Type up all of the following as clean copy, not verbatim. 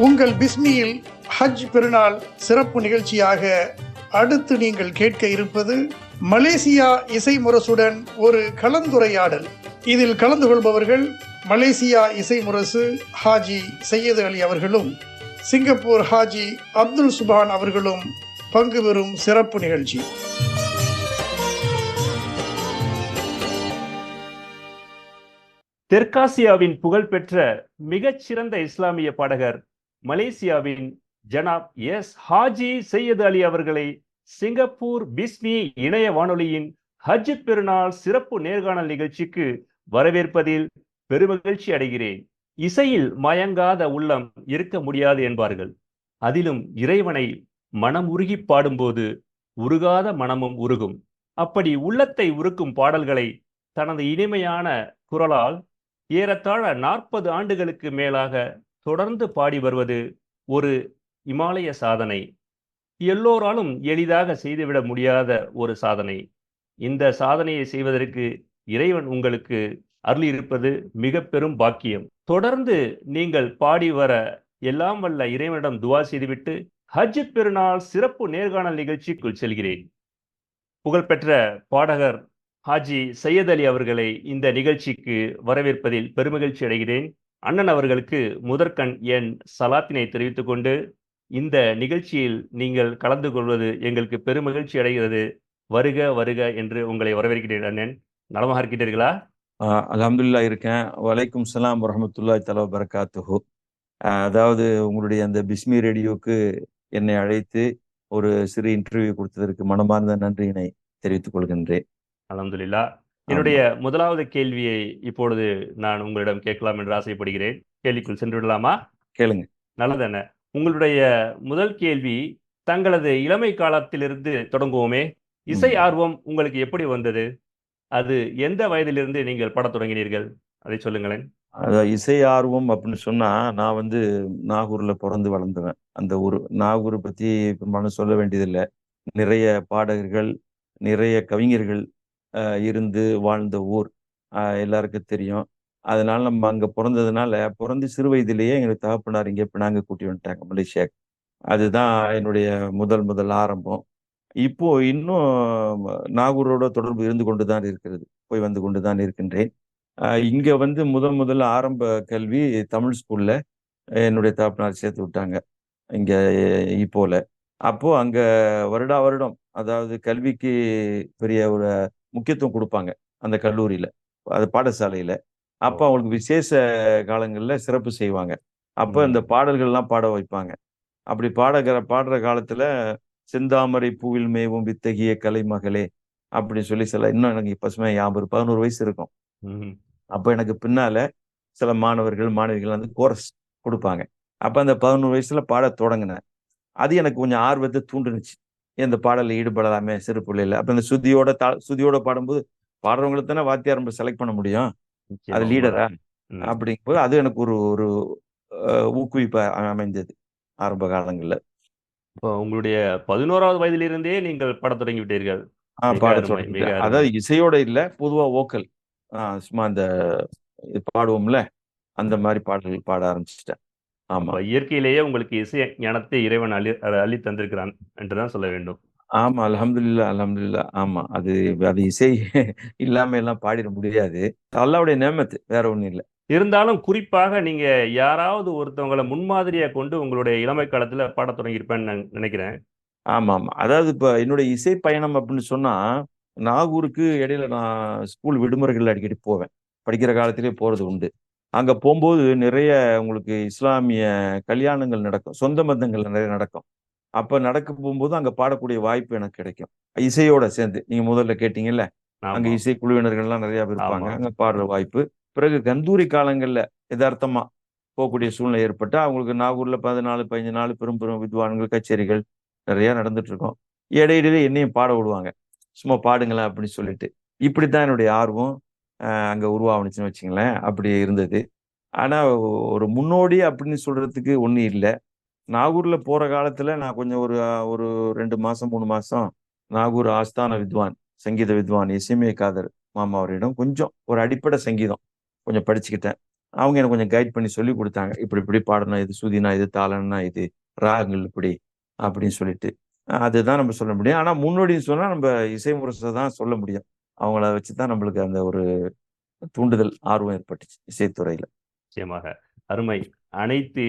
உங்கள் பிஸ்மியில் ஹஜ் பெருநாள் சிறப்பு நிகழ்ச்சியாக அடுத்து நீங்கள் கேட்க இருப்பது மலேசியா இசை முரசுடன் ஒரு கலந்துரையாடல். இதில் கலந்து கொள்பவர்கள் மலேசியா இசை முரசு ஹாஜி சையது அலி அவர்களும் சிங்கப்பூர் ஹாஜி அப்துல் சுபான் அவர்களும் பங்கு பெறும் சிறப்பு நிகழ்ச்சி. தெற்காசியாவின் புகழ்பெற்ற மிகச்சிறந்த இஸ்லாமிய பாடகர் மலேசியாவின் ஜனாப் எஸ் ஹாஜி சையது அலி அவர்களை சிங்கப்பூர் பிஸ்மி இணைய வானொலியின் ஹஜ் பெருநாள் சிறப்பு நேர்காணல் நிகழ்ச்சிக்கு வரவேற்பதில் பெருமகிழ்ச்சி அடைகிறேன். இசையில் மயங்காத உள்ளம் இருக்க முடியாது என்பார்கள். அதிலும் இறைவனை மனம் உருகி பாடும்போது உருகாத மனமும் உருகும். அப்படி உள்ளத்தை உருக்கும் பாடல்களை தனது இனிமையான குரலால் ஏறத்தாழ 40 ஆண்டுகளுக்கு மேலாக தொடர்ந்து பாடி வருவது ஒரு இமாலய சாதனை. எல்லோராலும் எளிதாக செய்துவிட முடியாத ஒரு சாதனை. இந்த சாதனையை செய்வதற்கு இறைவன் உங்களுக்கு அருளியிருப்பது மிக பெரும் பாக்கியம். தொடர்ந்து நீங்கள் பாடி வர எல்லாம் வல்ல இறைவனிடம் துவா செய்துவிட்டு ஹஜ் பெருநாள் சிறப்பு நேர்காணல் நிகழ்ச்சிக்குள் செல்கிறேன். புகழ்பெற்ற பாடகர் ஹாஜி சையத் அலி அவர்களை இந்த நிகழ்ச்சிக்கு வரவேற்பதில் பெருமகிழ்ச்சி அடைகிறேன். அண்ணன் அவர்களுக்கு முதற்கண் என் சலாத்தினை தெரிவித்துக் கொண்டு இந்த நிகழ்ச்சியில் நீங்கள் கலந்து கொள்வது எங்களுக்கு பெருமகிழ்ச்சி அடைகிறது. வருக வருக என்று உங்களை வரவேற்கிறேன். அண்ணன், நலமாக இருக்கிறீர்களா? அல்ஹம்துலில்லாஹ் இருக்கேன். வலைக்கும் சலாம் வரஹ்மத்துல்லாஹி தஆலா வபரகாத்துஹு. அதாவது உங்களுடைய அந்த பிஸ்மி ரேடியோக்கு என்னை அழைத்து ஒரு சிறு இன்டர்வியூ கொடுத்ததற்கு மனமார்ந்த நன்றியினை தெரிவித்துக் கொள்கின்றேன். அல்ஹம்துலில்லாஹ். என்னுடைய முதலாவது கேள்வியை இப்பொழுது நான் உங்களிடம் கேட்கலாம் என்று ஆசைப்படுகிறேன். கேள்விக்குள் சென்று விடலாமா? கேளுங்க. நல்லதென்ன. உங்களுடைய முதல் கேள்வி, தங்களது இளமை காலத்திலிருந்து தொடங்குவோமே. இசை ஆர்வம் உங்களுக்கு எப்படி வந்தது? அது எந்த வயதிலிருந்து நீங்கள் பாடத் தொடங்கினீர்கள்? அதை சொல்லுங்களேன். அதான் இசை ஆர்வம் அப்படின்னு சொன்னா, நான் நாகூர்ல பிறந்து வளர்ந்தவன். அந்த ஊர் நாகூர் பத்தி பெரும்பாலும் சொல்ல வேண்டியதில்லை. நிறைய பாடகர்கள், நிறைய கவிஞர்கள் இருந்து வாழ்ந்த ஊர் எல்லாருக்கும் தெரியும். அதனால நம்ம அங்க பிறந்ததுனால பிறந்து சிறு வயதிலேயே எங்களுக்கு தகப்பனார் இங்கே பினாங்க கூட்டி வந்துட்டாங்க, மலேசியாவுக்கு. அதுதான் என்னுடைய முதல் ஆரம்பம். இப்போ இன்னும் நாகூரோட தொடர்பு இருந்து கொண்டுதான் இருக்கிறது, போய் வந்து கொண்டுதான் இருக்கின்றேன். இங்க முதல் ஆரம்ப கல்வி தமிழ் ஸ்கூல்ல என்னுடைய தகப்பனார் சேர்த்து விட்டாங்க இங்க இப்போல. அப்போ அங்க வருடம் அதாவது கல்விக்கு பெரிய ஒரு முக்கியத்துவம் கொடுப்பாங்க அந்த கல்லூரியில, அது பாடசாலையில. அப்போ அவங்களுக்கு விசேஷ காலங்கள்ல சிறப்பு செய்வாங்க. அப்போ இந்த பாடல்கள்லாம் பாட வைப்பாங்க. அப்படி பாடுற காலத்துல செந்தாமரை பூவில் மேவும் வித்தகிய கலைமகளே அப்படின்னு சொல்லி இன்னும் எனக்கு பசுமை ஞாபகம், 11 வயசு இருக்கும். அப்போ எனக்கு பின்னால சில மாணவர்கள் மாணவிகள் கோரஸ் கொடுப்பாங்க. அப்ப அந்த 11 வயசுல பாட தொடங்கினேன். அது எனக்கு கொஞ்சம் ஆர்வத்தை தூண்டுனுச்சு, இந்த பாடலில் ஈடுபடலாமே சிறு பிள்ளையில. அப்ப இந்த சுதியோட பாடும்போது பாடுறவங்களை தானே வாத்தியார் நம்ம செலக்ட் பண்ண முடியும், அது லீடரா அப்படிங்கும்போது அது எனக்கு ஒரு ஊக்குவிப்பா அமைந்தது ஆரம்ப காலங்கள்ல. இப்போ உங்களுடைய 11வது வயதிலிருந்தே நீங்கள் பாட தொடங்கி விட்டீர்கள். பாட தொடங்கி, அதாவது இசையோட இல்ல, பொதுவா ஓக்கல் சும்மா அந்த பாடுவோம்ல, அந்த மாதிரி பாடல்கள் பாட ஆரம்பிச்சுட்டேன். ஆமா, இயற்கையிலேயே உங்களுக்கு இசை ஞானத்தை இறைவன் அள்ளி தந்திருக்கிறான் என்றுதான் சொல்ல வேண்டும். ஆமா, அல்ஹம்துலில்லாஹ். ஆமா, அது இசை இல்லாம எல்லாம் பாடிட முடியாது. அல்லாஹ்வுடைய நேமத்து, வேற ஒண்ணும் இல்லை. இருந்தாலும் குறிப்பாக நீங்க யாராவது ஒருத்தவங்களை முன்மாதிரியா கொண்டு உங்களுடைய இளமை காலத்துல பாட தொடங்கியிருப்பேன்னு நினைக்கிறேன். ஆமா. அதாவது இப்ப என்னுடைய இசை பயணம் அப்படின்னு சொன்னா, நாகூருக்கு இடையில நான் ஸ்கூல் விடுமுறைகள் அடிக்கடி போவேன். படிக்கிற காலத்திலே போறது உண்டு. அங்க போகும்போது நிறைய உங்களுக்கு இஸ்லாமிய கல்யாணங்கள் நடக்கும், சொந்த பந்தங்கள் நிறைய நடக்கும். அப்ப நடக்க போகும்போது அங்க பாடக்கூடிய வாய்ப்பு எனக்கு கிடைக்கும், இசையோட சேர்ந்து. நீங்க முதல்ல கேட்டீங்கல்ல, அங்க இசை குழுவினர்கள்லாம் நிறைய பேர் இருப்பாங்க, அங்க பாடுற வாய்ப்பு. பிறகு கந்தூரி காலங்கள்ல யதார்த்தமா போகக்கூடிய சூழ்நிலை ஏற்பட்டு அவங்களுக்கு நாகூர்ல 14-15 நாள் பெரும் வித்வான்கள் கச்சேரிகள் நிறைய நடந்துட்டு இருக்கும். இடையிடையே என்னையும் பாட விடுவாங்க, சும்மா பாடுங்களேன் அப்படின்னு சொல்லிட்டு. இப்படித்தான் என்னுடைய ஆர்வம் அங்க உருவாகுச்சுன்னு வச்சுங்களேன். அப்படி இருந்தது. ஆனா ஒரு முன்னோடி அப்படின்னு சொல்றதுக்கு ஒண்ணும் இல்லை. நாகூர்ல போற காலத்துல நான் கொஞ்சம் ஒரு 2 மாசம் 3 மாசம் நாகூர் ஆஸ்தான வித்வான், சங்கீத வித்வான் எஸ்எம்ஏ காதர் மாமா அவரிடம் கொஞ்சம் ஒரு அடிப்படை சங்கீதம் கொஞ்சம் படிச்சுக்கிட்டேன். அவங்க எனக்கு கொஞ்சம் கைட் பண்ணி சொல்லி கொடுத்தாங்க. இப்படி இப்படி பாடணும், இது சுதினா இது, தாளம்னா இது, ராகங்கள் இப்படி அப்படின்னு சொல்லிட்டு. அதுதான் நம்ம சொல்ல முடியும். ஆனா முன்னோடின்னு சொன்னா நம்ம இசை முரசை தான் சொல்ல முடியும். அவங்கள வச்சுதான் நம்மளுக்கு அந்த ஒரு தூண்டுதல், ஆர்வம் ஏற்பட்டுச்சு இசைத்துறையில. நிச்சயமாக. அருமை. அனைத்து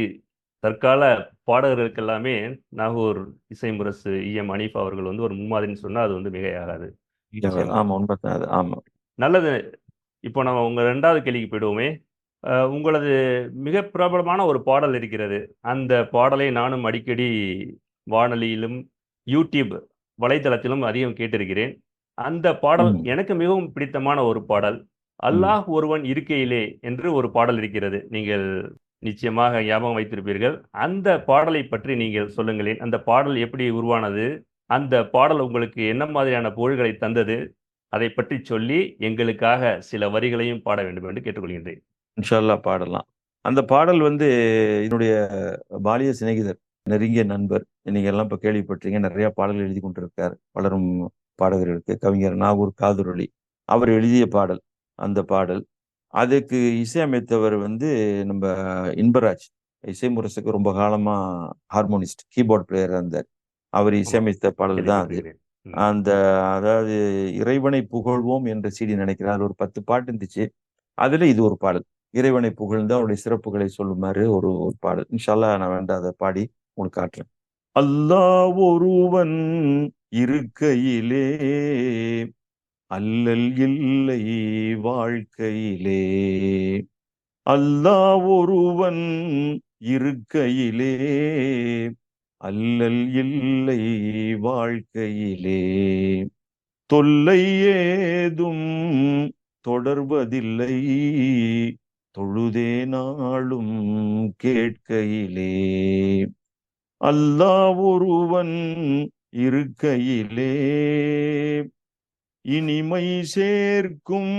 தற்கால பாடகர்களுக்கு எல்லாமே நாகூர் இசை முரசு ஹனீஃபா அவர்கள் வந்து ஒரு முன்மாதிரின்னு சொன்னா அது வந்து மிகையாகாது. நிச்சயமா. ஆமா, உண்மைதான் அது. ஆமா. நல்லது. இப்போ நம்ம உங்க 2வது கேள்விக்கு போயிடுவோமே. உங்களது மிக பிரபலமான ஒரு பாடல் இருக்கிறது. அந்த பாடலை நானும் அடிக்கடி வானொலியிலும், யூடியூப் வலைத்தளத்திலும் அதிகம் கேட்டிருக்கிறேன். அந்த பாடல் ம், எனக்கு மிகவும் பிடித்தமான ஒரு பாடல். ம். அல்லாஹ் ஒருவன் இருக்கையிலே என்று ஒரு பாடல் இருக்கிறது. நீங்கள் நிச்சயமாக ஞாபகம் வைத்திருப்பீர்கள். அந்த பாடலை பற்றி நீங்கள் சொல்லுங்களேன். அந்த பாடல் எப்படி உருவானது? அந்த பாடல் உங்களுக்கு என்ன மாதிரியான புகழ்களை தந்தது? அதைப் பற்றி சொல்லி எங்களுக்காக சில வரிகளையும் பாட வேண்டும் என்று கேட்டுக்கொள்கின்றேன். இன்ஷா அல்லாஹ் பாடலாம். அந்த பாடல் வந்து என்னுடைய பாலிய சிநேகிதர், நெருங்கிய நண்பர். நீங்க எல்லாம் இப்ப கேள்விப்பட்டீங்க. நிறைய பாடல்கள் எழுதி கொண்டிருக்கார். வளரும் பாடகர்களுக்கு கவிஞர் நாகூர் காதுரொலி. அவர் எழுதிய பாடல் அந்த பாடல். அதுக்கு இசையமைத்தவர் வந்து நம்ம இன்பராஜ். இசை முரசுக்கு ரொம்ப காலமா ஹார்மோனிஸ்ட், கீபோர்ட் பிளேயரா இருந்தார். அவர் ஆமா, இசையமைத்த பாடல் தான் அது. கேள்விப்பட்டிருக்கிறேன். ம். அந்த அதாவது இறைவனை புகழ்வோம் என்ற சிடி நினைக்கிறார். அதுல ஒரு 10 பாட்டு இருந்துச்சு. அதுல இது ஒரு பாடல். இறைவனை புகழ்ந்து அவருடைய சிறப்புகளை சொல்லுமாறு ஒரு ஒரு பாடல். இன்ஷா அல்லாஹ் நான் வேண்டாம் அதை பாடி உங்களுக்கு காட்டுறேன். அல்லாஹ் ஒருவன் இருக்கையிலே அல்லல் இல்லை வாழ்க்கையிலே. அல்லாஹ் ஒருவன் இருக்கையிலே அல்லல் இல்லை வாழ்க்கையிலே. தொல்லை ஏதும் தொடர்வதில்லை தொழுதே நாளும் கேட்கையிலே. அல்லாஹ் ஒருவன் இருக்கையிலே இனிமை சேர்க்கும்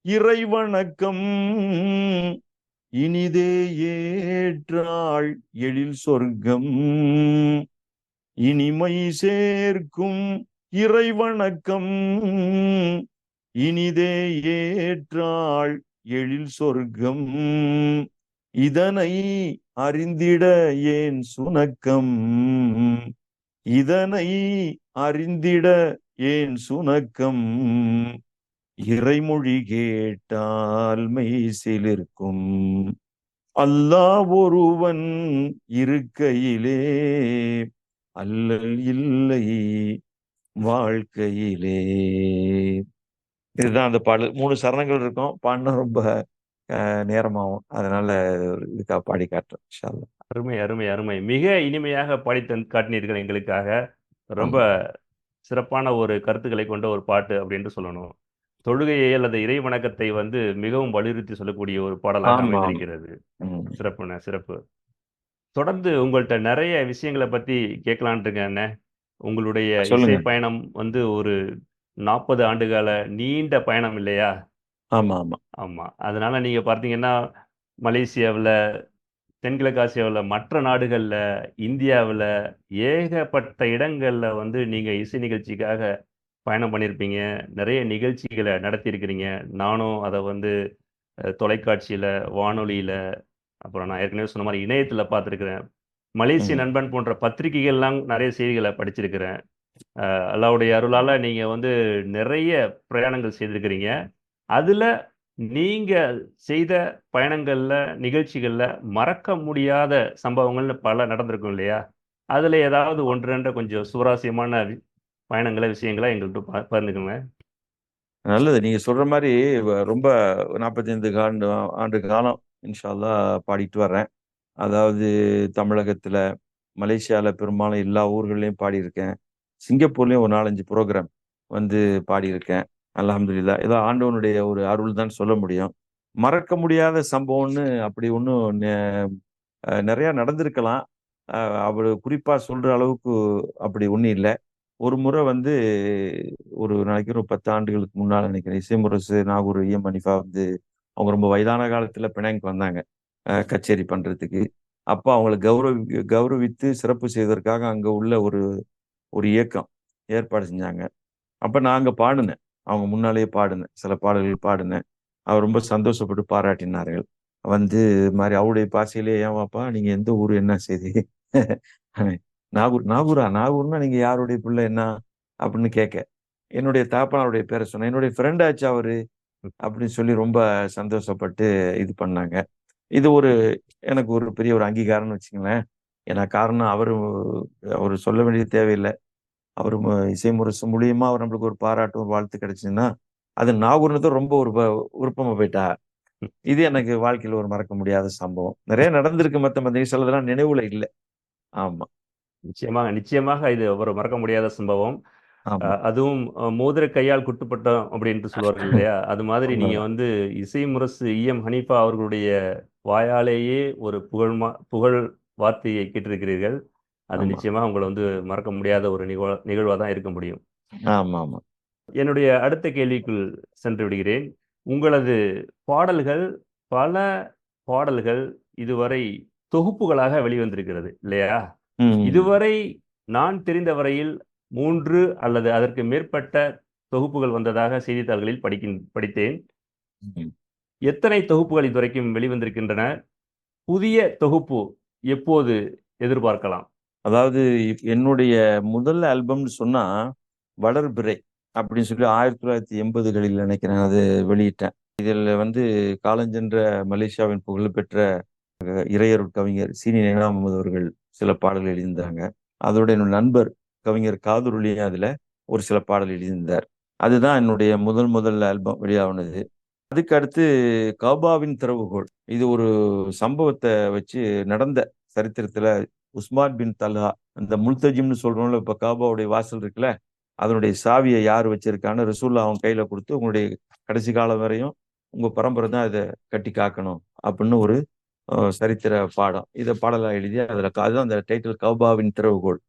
இறைவணக்கம் இனிதே ஏற்றாள் எழில் சொர்க்கம். இனிமை சேர்க்கும் இறைவணக்கம் இனிதே ஏற்றாள் எழில் சொர்க்கம். இதனை அறிந்திட ஏன் சுணக்கம், இதனை அறிந்திட ஏன் சுணக்கம். இறைமொழி கேட்டால் மெய்சிலிர்க்கும். அல்லாஹ் ஒருவன் இருக்கையிலே அல்லல் இல்லை வாழ்க்கையிலே. இதுதான் அந்த பாடல். 3 சரணங்கள் இருக்கும். பாடினா ரொம்ப நேரமாகும். அதனால இதுக்காக பாடி காட்டுறேன் இன்ஷா அல்லாஹ். அருமை, அருமை, அருமை. மிக இனிமையாக பாடி காட்டினீர்கள் எங்களுக்காக. ரொம்ப ஆமா. சிறப்பான ஒரு கருத்துக்களை கொண்ட ஒரு பாட்டு அப்படின்னு சொல்லணும். தொழுகையை அல்லது இறை வணக்கத்தை வந்து மிகவும் வலியுறுத்தி சொல்லக்கூடிய ஒரு பாடலாக ஆமா, ஆமா. அமைந்திருக்கிறது. ம். சிறப்புண்ணே, சிறப்பு. தொடர்ந்து உங்கள்ட்ட நிறைய விஷயங்களை பத்தி கேட்கலான்ட்டு இருக்கேன் அண்ணே. உங்களுடைய இசை சொல்லுங்க. பயணம் வந்து ஒரு 40 ஆண்டுகால நீண்ட பயணம் இல்லையா? ஆமா, ஆமா. ஆமா. அதனால நீங்க பார்த்தீங்கன்னா, மலேசியாவுல, தென்கிழக்கு ஆசியாவுல, மற்ற நாடுகள்ல, இந்தியாவுல ஏகப்பட்ட இடங்கள்ல வந்து நீங்க இசை நிகழ்ச்சிக்காக பயணம் பண்ணியிருப்பீங்க. நிறைய நிகழ்ச்சிகள நடத்தியிருக்கிறீங்க. நானும் அத வந்து தொலைக்காட்சியில, வானொலியில, அப்புறம் நான் ஏற்கனவே சொன்ன மாரி இணையத்தில பார்த்துருக்கிறேன். மலேசிய ம். நண்பன் போன்ற பத்திரிகைகள்லாம் நிறைய செய்திகள படிச்சிருக்கிறேன். அல்லாஹ்வுடைய அருளால நீங்க வந்து நிறைய பிரயாணங்கள் செய்திருக்கிறீங்க. அதுல நீங்க செய்த பயணங்கள்ல, நிகழ்ச்சிகள்ல மறக்க முடியாத சம்பவங்கள்னு பல நடந்திருக்கும் இல்லையா? அதுல ஏதாவது 1, 2 கொஞ்சம் சுவாரஸ்யமான பயணங்கள, விஷயங்கள எங்கள்ட்ட பகிர்ந்துக்கங்க. நல்லது. நீங்க சொல்ற மாரி ரொம்ப 45 ஆண்டு காலம் இன்ஷா அல்லாஹ் பாடிட்டு வர்றேன். அதாவது தமிழகத்துல, மலேசியால பெரும்பாலும் எல்லா ஊர்கள்லயும் பாடியிருக்கேன். சிங்கப்பூர்லயும் ஒரு 4, 5 புரோகிராம் வந்து பாடியிருக்கேன். அல்ஹம்துலில்லாஹ். ஏதோ ஆண்டவனுடைய ஒரு அருள் தான் சொல்ல முடியும். மறக்க முடியாத சம்பவம்னு அப்படி ஒண்ணும் நெறைய நடந்திருக்கலாம். அ அவரு குறிப்பா சொல்ற அளவுக்கு அப்படி ஒண்ணும் இல்ல. ஒரு முறை வந்து ஒரு நினைக்கிறேன் ஒரு 10 ஆண்டுகளுக்கு முன்னால நினைக்கிறேன். இசைமுரசு நாகூர் ஹனீஃபா வந்து அவங்க ரொம்ப வயதான காலத்துல பினாங்க்கு வந்தாங்க. கச்சேரி பண்றதுக்கு. அப்ப அவங்கள கௌரவித்து சிறப்பு செய்வதற்காக அங்க உள்ள ஒரு ஒரு இயக்கம் ஏற்பாடு செஞ்சாங்க. அப்ப நான் அங்க பாடுனேன். அவங்க முன்னாலேயே பாடுனேன். சில பாடல்கள் பாடுனேன். அவர் ரொம்ப சந்தோஷப்பட்டு பாராட்டினார்கள். வந்து இது மாதிரி அவருடைய பாசையிலே, ஏன் வாப்பா நீங்க எந்த ஊரு, என்ன செய்தி? நாகூர். நாகூர்னா நீங்க யாருடைய பிள்ளை என்ன அப்படின்னு கேட்க, என்னுடைய தாப்பனாருடைய பேரை சொன்னேன். என்னுடைய ஃப்ரெண்ட் ஆச்சு அவரு அப்படின்னு சொல்லி ரொம்ப சந்தோஷப்பட்டு இது பண்ணாங்க. இது ஒரு எனக்கு ஒரு பெரிய ஒரு அங்கீகாரம்னு வச்சுங்களேன். ஏன்னா காரணம் அவரு சொல்ல வேண்டியது தேவையில்லை. அவர் இசை முரசு மூலியமா அவர் நம்மளுக்கு ஒரு பாராட்டு, ஒரு வாழ்த்து கிடைச்சுன்னா, அது நாகூர்னது ரொம்ப ஒரு விருப்பமா போயிட்டா. இது எனக்கு வாழ்க்கையில ஒரு மறக்க முடியாத சம்பவம். நிறைய நடந்திருக்கு. மத்த நீங்க சொல்லதெல்லாம் நினைவுல இல்ல. ஆமா, நிச்சயமாக நிச்சயமாக இது ஒரு மறக்க முடியாத சம்பவம். ஆமா, அதுவும் மோதிர கையால் குட்டுப்பட்டோம் அப்படின்ட்டு சொல்வார்கள் இல்லையா? அது மாதிரி நீங்க உண்மைதான். வந்து இசை முரசு ஈஎம் ஹனீஃபா அவர்களுடைய வாயாலேயே ஒரு புகழ் வார்த்தையை கேட்டிருக்கிறீர்கள். அது ஆமா, நிச்சயமா உங்கள வந்து மறக்க முடியாத ஒரு நிகழ்வா தான் இருக்க முடியும். ஆமா, ஆமா. என்னுடைய அடுத்த கேள்விக்குள் சென்று விடுகிறேன். உங்களது பாடல்கள், பல பாடல்கள் இதுவரை தொகுப்புகளாக வெளிவந்திருக்கிறது இல்லையா? ம், இதுவரை நான் தெரிந்த வரையில் 3 அல்லது அதற்கு மேற்பட்ட தொகுப்புகள் வந்ததாக செய்தித்தாள்களில் படித்தேன். ம். எத்தனை தொகுப்புகள் இதுவரைக்கும் வெளிவந்திருக்கின்றன? புதிய தொகுப்பு எப்போது எதிர்பார்க்கலாம்? அதாவது என்னுடைய முதல் ஆல்பம்னு சொன்னா வளர்பிறை அப்படின்னு சொல்லி 1980களில் நினைக்கிறேன் அது வெளியிட்டேன். இதுல வந்து காலஞ்சென்ற மலேசியாவின் புகழ்பெற்ற இறையருட் கவிஞர் சீனி நைனா முகமது அவர்கள் சில பாடல்கள் எழுதியிருந்தாங்க. அதோட என்னோட நண்பர் கவிஞர் காதருலியும் அதுல ஒரு சில பாடல் எழுதியிருந்தார். அதுதான் என்னுடைய முதல் ஆல்பம் வெளியானது. அதுக்கு அடுத்து கௌபாவின் திறவுகோல், இது ஒரு சம்பவத்தை வச்சு நடந்த சரித்திரத்துல உஸ்மான் பின் தல்ஹா, அந்த முல்தஜிம்னு சொல்றோம்ல, இப்ப காபாவுடைய வாசல் இருக்குல்ல, அதனுடைய சாவியை யார் வச்சிருக்கான்னு ரசூல்லா அவங்க கையில கொடுத்து, உங்களுடைய கடைசி காலம் வரையும் உங்க பரம்பரை தான் இதை கட்டி காக்கணும் அப்படின்னு ஒரு சரித்திர பாடம். இதை பாடலா எழுதி அதுதான் அந்த டைட்டில் கௌபாவின் திறவுகோல்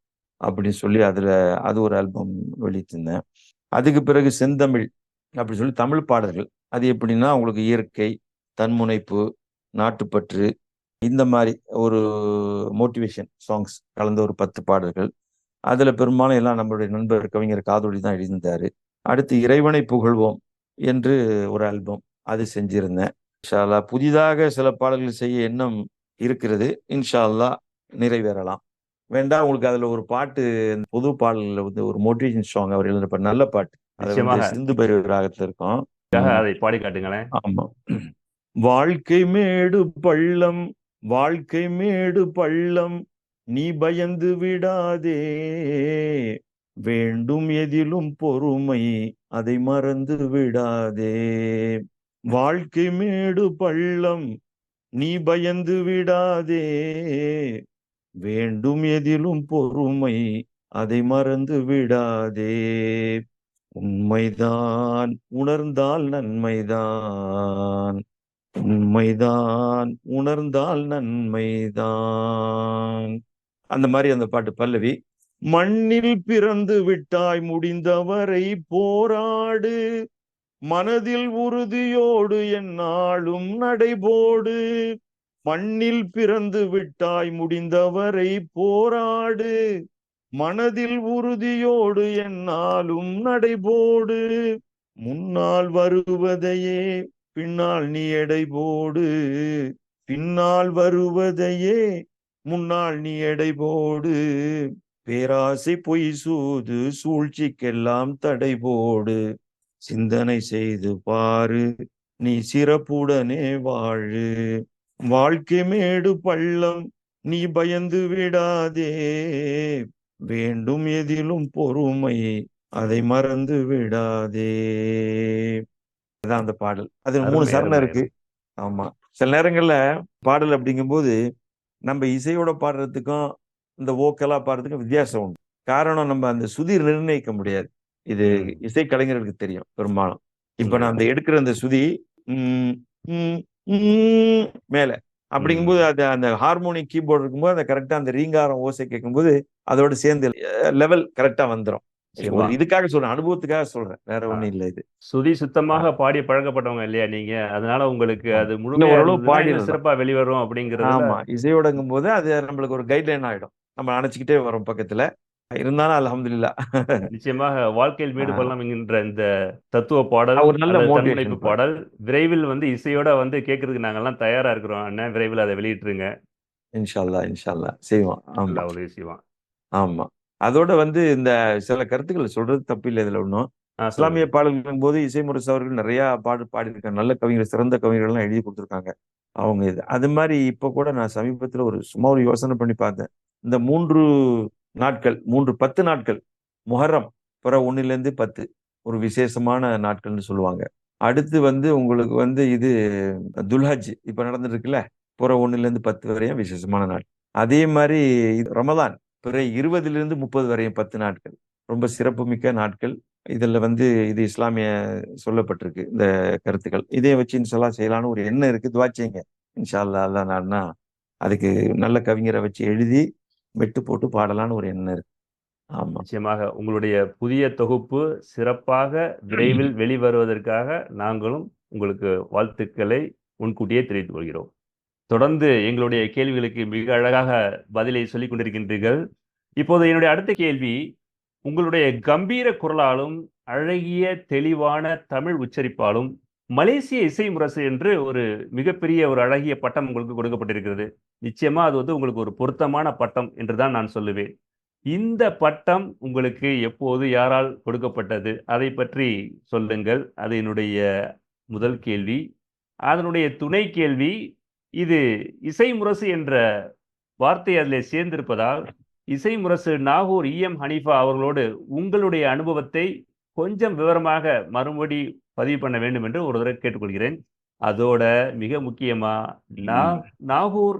அப்படின்னு சொல்லி அது ஒரு ஆல்பம் வெளியிட்டிருந்தேன். அதுக்கு பிறகு செந்தமிழ் அப்படி சொல்லி தமிழ் பாடல்கள். அது எப்படின்னா உங்களுக்கு இயற்கை, தன்முனைப்பு, நாட்டுப்பற்று, இந்த மாதிரி ஒரு மோட்டிவேஷன் சாங்ஸ் கலந்த ஒரு 10 பாடல்கள். அதுல பெரும்பாலும் எல்லாம் நம்மளுடைய நண்பர் கவிஞர் காதோடி தான் எழுதியிருந்தாரு. அடுத்து இறைவனை புகழ்வோம் என்று ஒரு ஆல்பம் அது செஞ்சிருந்தேன். இன்ஷா அல்லாஹ் புதிதாக சில பாடல்கள் செய்ய எண்ணம் இருக்கிறது. இன்ஷா அல்லாஹ் நிறைவேறலாம். வேண்டாம் உங்களுக்கு அதுல ஒரு பாட்டு, புது பாடல்ல வந்து ஒரு மோட்டிவேஷன் சாங் அவர் எழுதின நல்ல பாட்டு. அது வந்து நிச்சயமாக சிந்து பைரவி ராகத்துல இருக்கும். அதை பாடி காட்டுங்களேன். ஆமா. வாழ்க்கை மேடு பள்ளம், வாழ்க்கை மேடு பள்ளம், நீ பயந்து விடாதே, வேண்டும் எதிலும் பொறுமை, அதை மறந்து விடாதே. வாழ்க்கை மேடு பள்ளம், நீ பயந்து விடாதே, வேண்டும் எதிலும் பொறுமை, அதை மறந்து விடாதே. உண்மைதான் உணர்ந்தால் நன்மைதான், உண்மைதான் உணர்ந்தால் நன்மைதான். அந்த மாதிரி அந்த பாட்டு பல்லவி. மண்ணில் பிறந்து விட்டாய் முடிந்தவரை போராடு, மனதில் உறுதியோடு எந்நாளும் நடைபோடு. மண்ணில் பிறந்து விட்டாய் முடிந்தவரை போராடு, மனதில் உறுதியோடு எந்நாளும் நடைபோடு. முன்னால் வருவதையே பின்னால் நீ எடை போடு, பின்னால் வருவதையே முன்னால் நீ எடை போடு. பேராசை பொய் சூது சூழ்ச்சிக்கெல்லாம் தடை போடு, சிந்தனை செய்து பாரு நீ சிறப்புடனே வாழு. வாழ்க்கை மேடு பள்ளம், நீ பயந்து விடாதே, வேண்டும் எதிலும் பொறுமை, அதை மறந்து விடாதே. அதான் அந்த பாடல். அது 3 அருமை, சரணம் அருமை, இருக்கு. அருமை. ஆமா. சில நேரங்கள்ல பாடல் அப்படிங்கும்போது நம்ம இசையோட பாடுறதுக்கும் இந்த வோக்கலா பாடுறதுக்கும் வித்தியாசம் உண்டு. காரணம் நம்ம அந்த சுதி நிர்ணயிக்க முடியாது. இது ம். இசை கலைஞர்களுக்கு தெரியும் பெரும்பாலும். இப்ப நான் உண்மைதான். அந்த எடுக்கிற அந்த சுதி ம், ம், ம், மேல அப்படிங்கும்போது அது அந்த ஹார்மோனிக் கீபோர்டு இருக்கும்போது அந்த கரெக்டா அந்த ரீங்காரம் ஓசை கேட்கும்போது அதோட சேர்ந்து லெவல் கரெக்டா வந்துடும். ஒரு நிச்சயமா. இதுக்காக சொல்றேன், அனுபவத்துக்காக சொல்றேன், வேற ஆ. ஒண்ணும் இல்லை இது. சுதி சுத்தமாக பாடி பழக்கப்பட்டவங்க இல்லையா நீங்க? அதனால உங்களுக்கு ஆமா. அது இன்னும் முழுமையா ஓரளவு இருந்ததுன்னா, இன்னும் பாடிடலாம். சிறப்பா வெளிவரும் அப்படிங்கிறதுல ஆமா. இசையோடங்கும் போது அது நம்மளுக்கு ஒரு கைட்லைன் ஆயிடும். நம்ம நினைச்சுக்கிட்டே வரோம் பக்கத்துல. இருந்தாலும் அல்ஹம்துலில்லாஹ். நிச்சயமாக வாழ்க்கையில் மேடு ஆஹ் பள்ளம் என்கின்ற இந்த தத்துவ பாடல் ஒரு நல்ல அல்லது தன்முனைப்பு மோட்டிவேஷன் பாடல் விரைவில் வந்து இசையோட வந்து கேட்கறதுக்கு நாங்கெல்லாம் தயாரா இருக்கிறோம் அண்ணன். விரைவில் அதை வெளியிட்டுருங்க. இன்ஷா அல்லாஹ், இன்ஷா அல்லாஹ் செய்வோம். ஆமா, அல்லாஹ் உதவி செய்வான். ஆமா. அதோட வந்து இந்த சில கருத்துக்கள் சொல்றது தப்பு இல்லை இதுல ஒன்றும். சொல்லுங்க. இஸ்லாமிய பாடல்களின் போது இசைமுரசு அவர்கள் நிறைய பாடியிருக்காங்க. நல்ல கவிஞர், சிறந்த கவிஞர்கள்லாம் எழுதி கொடுத்துருக்காங்க. அவங்க இது அது மாதிரி இப்ப கூட நான் சமீபத்துல சும்மா ஒரு யோசனை பண்ணி பார்த்தேன். இந்த 3 நாட்கள், 10 நாட்கள், முஹர்ரம் பிற 1லேருந்து 10 ஒரு விசேஷமான நாட்கள்னு சொல்லுவாங்க. அடுத்து வந்து உங்களுக்கு வந்து இது துல்ஹஜ் இப்ப நடந்துட்டு இருக்குல்ல, பிற 1லேருந்து 10 வரையும் விசேஷமான நாள். அதே மாதிரி ரமலான் பிற 20லிருந்து 30 வரையும் 10 நாட்கள் ரொம்ப சிறப்புமிக்க நாட்கள். இதுல வந்து இது இஸ்லாமிய சொல்லப்பட்டிருக்கு இந்த கருத்துக்கள். இதை வச்சு இன்ஷால்லா செய்யலான்னு ஒரு எண்ணம் இருக்கு. துவா செய்யுங்க. இன்ஷா அல்லாஹ் அல்லாஹ் நாடுனா அதுக்கு நல்ல கவிஞரை வச்சு எழுதி மெட்டு போட்டு பாடலான்னு ஒரு எண்ணம் இருக்கு. ஆமா. நிச்சயமாக உங்களுடைய புதிய தொகுப்பு சிறப்பாக விரைவில் வெளிவருவதற்காக நாங்களும் உங்களுக்கு வாழ்த்துக்களை முன்கூட்டியே தெரிவித்துக் கொள்கிறோம். தொடர்ந்து எங்களுடைய கேள்விகளுக்கு மிக அழகாக பதிலை சொல்லிக் கொண்டிருக்கின்றீர்கள். இப்போது என்னுடைய அடுத்த கேள்வி, உங்களுடைய கம்பீர குரலாலும் அழகிய தெளிவான தமிழ் உச்சரிப்பாலும் மலேசிய இசை முரசு என்று ஒரு மிகப்பெரிய ஒரு அழகிய பட்டம் உங்களுக்கு கொடுக்கப்பட்டிருக்கிறது. நிச்சயமா அது வந்து உங்களுக்கு ஒரு பொருத்தமான பட்டம் என்றுதான் நான் சொல்லுவேன். இந்த பட்டம் உங்களுக்கு எப்போது யாரால் கொடுக்கப்பட்டது? அதை பற்றி சொல்லுங்கள். அது என்னுடைய முதல் கேள்வி. அதனுடைய துணை கேள்வி, இது இசை முரசு என்ற வார்த்தை அதிலே சேர்ந்திருப்பதால் இசை முரசு நாகூர் ஹனீஃபா அவர்களோடு உங்களுடைய அனுபவத்தை கொஞ்சம் விவரமாக மறுபடி பதிவு பண்ண வேண்டும் என்று ஒரு தடவை கேட்டுக்கொள்கிறேன். அதோட மிக முக்கியமா நாகூர்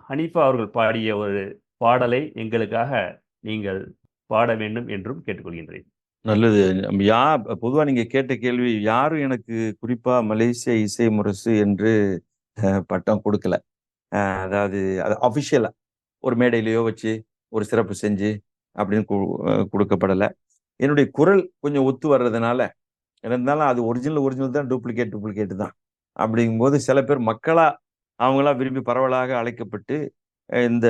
ஹனீஃபா அவர்கள் பாடிய ஒரு பாடலை எங்களுக்காக நீங்கள் பாட வேண்டும் என்றும் கேட்டுக்கொள்கின்றேன். நல்லது. பொதுவா நீங்க கேட்ட கேள்வி, யாரும் எனக்கு குறிப்பா மலேசிய இசை முரசு என்று பட்டம் கொடுக்கல. அதாவது அது அபிஷியலா ஒரு மேடையிலையோ வச்சு ஒரு சிறப்பு செஞ்சு அப்படின்னு கொடுக்கப்படலை. என்னுடைய குரல் கொஞ்சம் ஒத்து வர்றதுனால, இருந்தாலும் அது ஒரிஜினல் தான், டூப்ளிகேட் தான். அப்படிங்கும்போது சில பேர் மக்களா அவங்களா விரும்பி பரவலாக அழைக்கப்பட்டு இந்த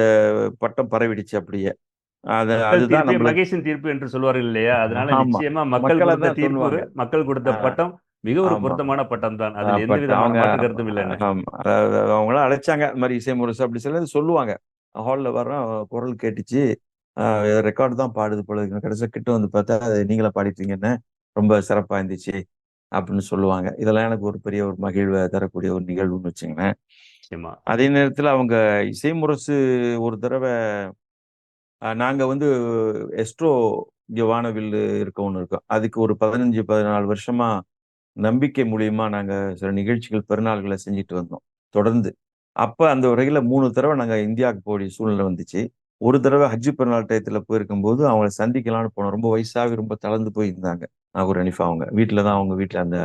பட்டம் பரவிடுச்சு. அப்படியே அதுதான் மகேஷின் தீர்ப்பு என்று சொல்வார்கள் இல்லையா? அதனால ஆமா, நிச்சயமா மக்கள் கொடுத்த தீர்ப்பு, மக்கள் கொடுத்த பட்டம் மிக ஒரு பொருத்தமான பட்டம் தான். அதுல எந்த விதமான மாற்று கருத்தும் இல்லை. அவங்களாம் அழைச்சாங்க இந்த மாதிரி இசை முரசு அப்படி சொல்லி சொல்லுவாங்க. ஹால்ல வர்றோம், குரல் கேட்டுச்சு, ரெக்கார்டு தான் பாடுது போல இருக்கு. கடைசியா கிட்ட வந்து பார்த்தா நீங்களா பாடிட்டீங்கன்னு, ரொம்ப சிறப்பா இருந்துச்சு அப்படின்னு சொல்லுவாங்க. இதெல்லாம் எனக்கு ஒரு பெரிய ஒரு மகிழ்வை தரக்கூடிய ஒரு நிகழ்வுன்னு வச்சுங்களேன். அதே நேரத்துல அவங்க இசை முரசு ஒரு தடவை நாங்க வந்து எஸ்ட்ரோ இங்க வானவில் இருக்க ஒண்ணு இருக்கோம். அதுக்கு ஒரு 15-14 வருஷமா நம்பிக்கை மூலியமா நாங்க சில நிகழ்ச்சிகள், பெருநாள்களை செஞ்சுட்டு வந்தோம் தொடர்ந்து. அப்ப அந்த வகையில 3 தடவை நாங்க இந்தியாவுக்கு போய் சூழ்நிலை வந்துச்சு. ஒரு தடவை ஹஜ்ஜு பெருநாள் டயத்துல போயிருக்கும் போது அவங்கள சந்திக்கலாம்னு போனோம். ரொம்ப வயசாகி ரொம்ப தளர்ந்து போய் இருந்தாங்க. நாகூர் ஹனீஃபா அவங்க வீட்டுலதான், அவங்க வீட்டுல அந்த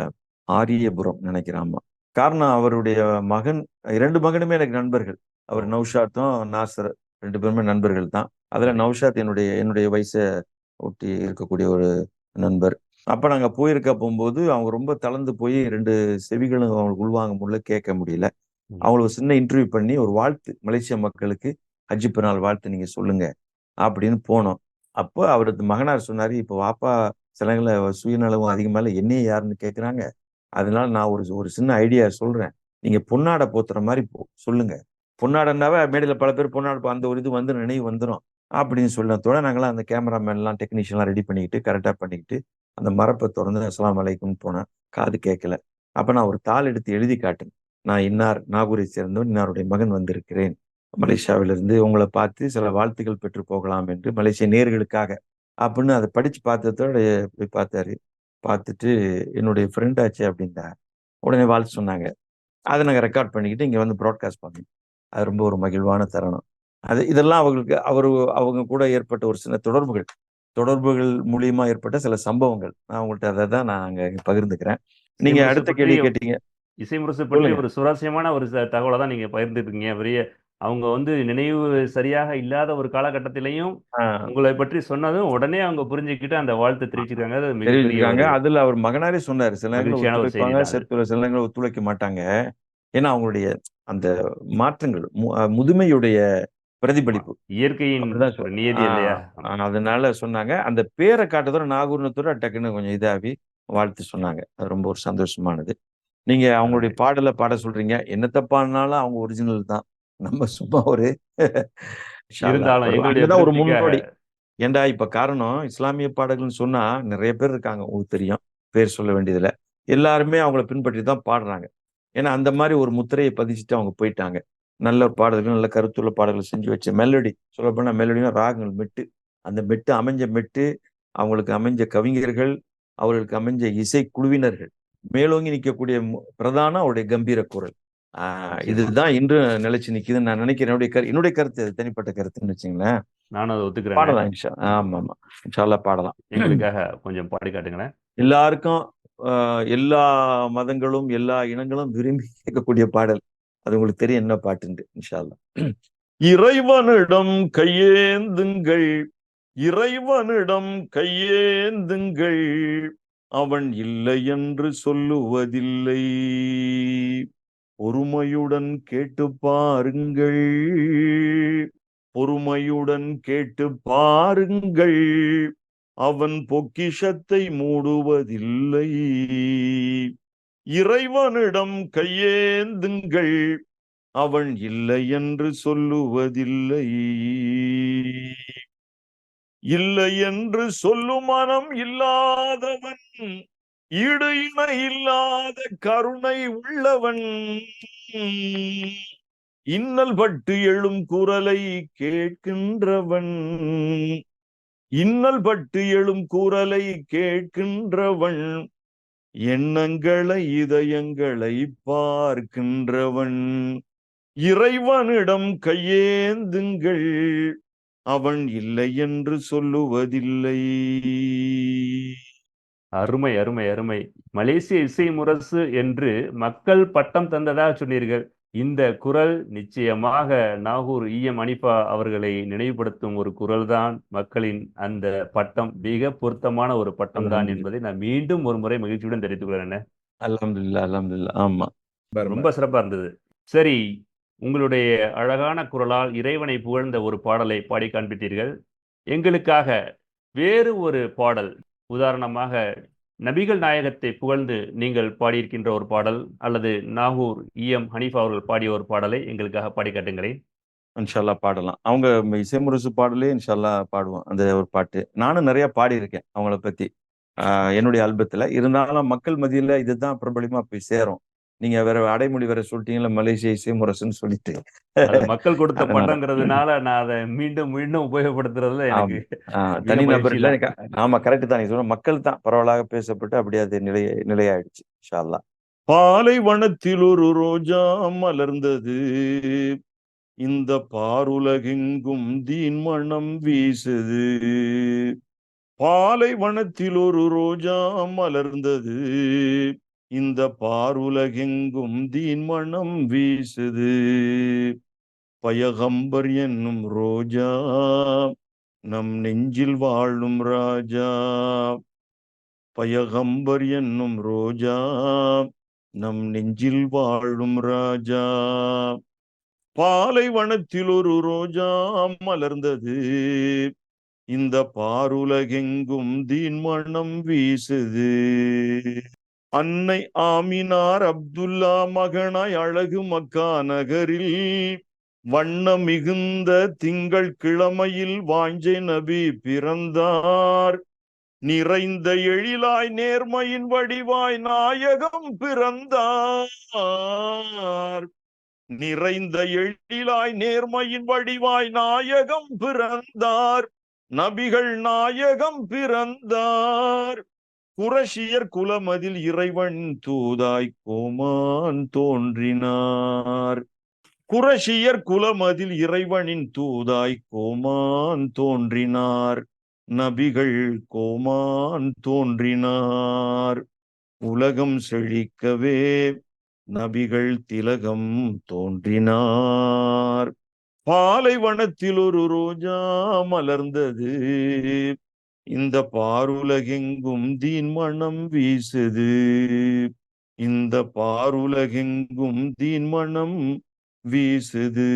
ஆரியபுரம் நினைக்கிறாமா. காரணம் அவருடைய மகன், 2 மகனுமே எனக்கு நண்பர்கள். அவர் நௌஷாத்தும் நாசர் 2 பேருமே நண்பர்கள் தான். அதுல நௌஷாத் என்னுடைய வயசை ஒட்டி இருக்கக்கூடிய ஒரு நண்பர். அப்ப நாங்க போயிருக்க போகும்போது அவங்க ரொம்ப தளர்ந்து போய் 2 செவிகளும் அவங்களுக்கு உள்வாங்க முடியல, கேட்க முடியல. அவங்களுக்கு சின்ன இன்டர்வியூ பண்ணி ஒரு வாழ்த்து, மலேசிய மக்களுக்கு ஹஜ்ஜு பெருநாள் வாழ்த்து நீங்க சொல்லுங்க அப்படின்னு போனோம். அப்போ அவரது மகனார் சொன்னாரு, இப்போ வாப்பா சிலங்களை சுயநலவும் அதிகமால என்னையே யாருன்னு கேட்குறாங்க. அதனால நான் ஒரு சின்ன ஐடியா சொல்றேன். நீங்க பொன்னாடை போத்துற மாதிரி சொல்லுங்க. பொன்னாடனாவே மேடையில பல பேர் பொன்னாடை அந்த ஒரு இது வந்து நினைவு வந்துடும் அப்படின்னு சொன்னதோட நாங்களாம் அந்த கேமராமேன்லாம் டெக்னீஷியன்லாம் ரெடி பண்ணிக்கிட்டு கரெக்டாக பண்ணிக்கிட்டு அந்த மரப்பை திறந்து அஸ்ஸலாமு அலைக்கும்னு போனேன். காது கேட்கல. அப்ப நான் ஒரு தாள் எடுத்து எழுதி காட்டேன். நான் இன்னார், நாகூரை சேர்ந்தவன், இன்னாருடைய மகன் வந்திருக்கிறேன் மலேசியாவிலிருந்து, உங்களை பார்த்து சில வாழ்த்துக்கள் பெற்று போகலாம் என்று, மலேசிய நேர்களுக்காக அப்படின்னு அதை படிச்சு பார்த்ததோட போய் பார்த்தாரு. பார்த்துட்டு என்னுடைய ஃப்ரெண்ட் ஆச்சு அப்படின்னா உடனே வாழ்த்து சொன்னாங்க. அதை நாங்கள் ரெக்கார்ட் பண்ணிக்கிட்டு இங்கே வந்து ப்ராட்காஸ்ட் பண்ணோம். அது ரொம்ப ஒரு மகிழ்வான தருணம். இதெல்லாம் அவங்களுக்கு அவங்க கூட ஏற்பட்ட ஒரு சில தொடர்புகள் மூலியமா ஏற்பட்ட சில சம்பவங்கள். நான் உங்கள்கிட்ட அதை தான் நான் அங்க பகிர்ந்துக்கிறேன். நீங்க அடுத்த கேள்வி கேட்டீங்க. இசை முரசு பற்றி ஒரு சுவாரஸ்யமான ஒரு தகவலை தான் நீங்க பகிர்ந்துருக்கீங்க. பெரிய அவங்க வந்து நினைவு சரியாக இல்லாத ஒரு காலகட்டத்திலையும் உங்களை பற்றி சொன்னதும் உடனே அவங்க புரிஞ்சுக்கிட்டு அந்த வாழ்த்து தெரிவிச்சிருக்காங்க. அதுல அவர் மகனாரே சொன்னாரு, சில நேரங்கள் ஒத்துழைப்பாங்க, சில நேரங்கள் ஒத்துழைக்க மாட்டாங்க. ஏன்னா அவங்களுடைய அந்த மாற்றங்கள், முதுமையுடைய பிரதிபலிப்பு. இயற்கையின் அப்படிதான் ஒரு நியதி இல்லையா? அதனால சொன்னாங்க. அந்த பேரை காட்டுறதோட நாகூர்னத்தோட டக்குன்னு கொஞ்சம் இதாகி வாழ்த்து சொன்னாங்க. அது ரொம்ப ஒரு சந்தோஷமானது. நீங்க அவங்களுடைய பாடலை பாட சொல்றீங்க. என்னத்த பாடினாலும் அவங்க ஒரிஜினல் தான். நம்ம சும்மா ஒரு இருந்தாலும் எங்களுடைய அங்கதான் ஒரு திருப்திக்காக முன்னோடி. ஏண்டா இப்ப காரணம் இஸ்லாமிய பாடல்கள்னு சொன்னா நிறைய பேர் இருக்காங்க, உங்களுக்கு தெரியும், பேர் சொல்ல வேண்டியதுல எல்லாருமே அவங்கள பின்பற்றி தான் பாடுறாங்க. ஏன்னா அந்த மாதிரி ஒரு முத்திரையை பதிச்சுட்டு அவங்க போயிட்டாங்க. நல்ல பாடல்கள், நல்ல கருத்துள்ள பாடல்கள் செஞ்சு வச்ச மெலடி, சொல்ல போனா மெலடினா ராகங்கள், மெட்டு, அந்த மெட்டு அமைஞ்ச மெட்டு, அவங்களுக்கு அமைஞ்ச கவிஞர்கள், அவர்களுக்கு அமைஞ்ச இசை குழுவினர்கள், மேலோங்கி நிற்கக்கூடிய பிரதான அவருடைய கம்பீர குரல். இதுதான் இன்று நிலைச்சு நிக்குதுன்னு நான் நினைக்கிறேன். என்னுடைய கருத்து, தனிப்பட்ட கருத்துன்னு வச்சுங்களேன். நானும் அதை ஒத்துக்கிறேன். பாடலாம் ஆமா ஆமா, இன்ஷா பாடலாம். எங்களுக்காக கொஞ்சம் பாடி காட்டுங்களேன். எல்லாருக்கும் எல்லா மதங்களும் எல்லா இனங்களும் விரும்பி கேட்கக்கூடிய பாடல். அது உங்களுக்கு தெரியும் என்ன பாட்டுண்டு. இன்ஷா அல்லாஹ். இறைவனிடம் கையேந்துங்கள், இறைவனிடம் கையேந்துங்கள், அவன் இல்லை என்று சொல்லுவதில்லை, பொறுமையுடன் கேட்டு பாருங்கள், பொறுமையுடன் கேட்டு பாருங்கள், அவன் பொக்கிஷத்தை மூடுவதில்லை, இறைவனிடம் கையேந்துங்கள், அவன் இல்லை என்று சொல்லுவதில்லை, இல்லை என்று சொல்லும் மனம் இல்லாதவன், ஈடு இணை இல்லாத கருணை உள்ளவன், இன்னல் பட்டு எழும் குரலை கேட்கின்றவன், இன்னல் பட்டு எழும் குரலை கேட்கின்றவன், எண்ணங்களை இதயங்களை பார்க்கின்றவன், இறைவனிடம் கையேந்துங்கள், அவன் இல்லை என்று சொல்லுவதில்லை. அருமை அருமை அருமை. மலேசிய இசை முரசு என்று மக்கள் பட்டம் தந்ததாக சொன்னீர்கள். இந்த குரல் நிச்சயமாக நாகூர் ஹனீஃபா அவர்களை நினைவுபடுத்தும் ஒரு குரல் தான். மக்களின் அந்த பட்டம் மிக பொருத்தமான ஒரு பட்டம் தான் என்பதை நான் மீண்டும் ஒரு முறை மகிழ்ச்சியுடன் தெரிவித்துக் கொள்கிறேன். அல்ஹம்துலில்லாஹ், அல்ஹம்துலில்லாஹ். ஆமா, ரொம்ப சிறப்பா இருந்தது. சரி, உங்களுடைய அழகான குரலால் இறைவனை புகழ்ந்த ஒரு பாடலை பாடி காண்பித்தீர்கள். எங்களுக்காக வேறு ஒரு பாடல், உதாரணமாக நபிகள் நாயகத்தை புகழ்ந்து நீங்கள் பாடியிருக்கின்ற ஒரு பாடல், அல்லது நாகூர் ஹனீஃபா அவர்கள் பாடிய ஒரு பாடலை எங்களுக்காக பாடி காட்டுங்களேன். இன்ஷா அல்லாஹ் பாடலாம். அவங்க இசைமுரசு பாடலே இன்ஷா அல்லாஹ் பாடுவோம். அந்த ஒரு பாட்டு நானும் நிறைய பாடியிருக்கேன் அவங்கள பத்தி என்னுடைய ஆல்பத்துல. இருந்தாலும் மக்கள் மத்தியில இதுதான் பிரபலமா போய் சேரும். நீங்க வேற அடைமொழி வேற சொல்லிட்டீங்களா, மலேசிய இசைமுரசுன்னு சொல்லிட்டு. மக்கள் கொடுத்த பட்டங்கிறதுனால நான் அதை மீண்டும் மீண்டும் உபயோகப்படுத்துறதுல எனக்கு தனி நபர் இல்ல. ஆமா, கரெக்ட் தான். நீங்க சொன்ன மக்கள் தான் பரவலாக பேசப்பட்டு அப்படியே அது நிலையாயிடுச்சு. இன்ஷா அல்லாஹ். பாலைவனத்தில் ஒரு ரோஜா மலர்ந்தது, இந்த பாருலகெங்கும் தீன் மணம் வீசுது, பாலைவனத்தில் ஒரு ரோஜா மலர்ந்தது, இந்த பாருலகெங்கும் தீன் மணம் வீசுது, பயகம்பர் என்னும் ரோஜா நம் நெஞ்சில் வாழும் ராஜா, பயகம்பர் என்னும் ரோஜா நம் நெஞ்சில் வாழும் ராஜா, பாலைவனத்தில் ஒரு ரோஜா மலர்ந்தது, இந்த பாருலகெங்கும் தீன் மணம் வீசுது, அன்னை ஆமினார் அப்துல்லா மகனாய் அழகு மக்கா நகரில் வண்ண மிகுந்த திங்கள் கிழமையில் வாஞ்சை நபி பிறந்தார், நிறைந்த எழிலாய் நேர்மையின் வடிவாய் நாயகம் பிறந்தார், நிறைந்த எழிலாய் நேர்மையின் வடிவாய் நாயகம் பிறந்தார், நபிகள் நாயகம் பிறந்தார், குரஷியர் குலமதில் இறைவன் தூதாய் கோமான் தோன்றினார், குரஷியர் குலமதில் இறைவனின் தூதாய் கோமான் தோன்றினார், நபிகள் கோமான் தோன்றினார், உலகம் செழிக்கவே நபிகள் திலகம் தோன்றினார், பாலைவனத்தில் ஒரு ரோஜா மலர்ந்தது, இந்த பாருலகெங்கும் தீன் மணம் வீசுது, இந்த பாருலகெங்கும் தீன் மணம் வீசுது.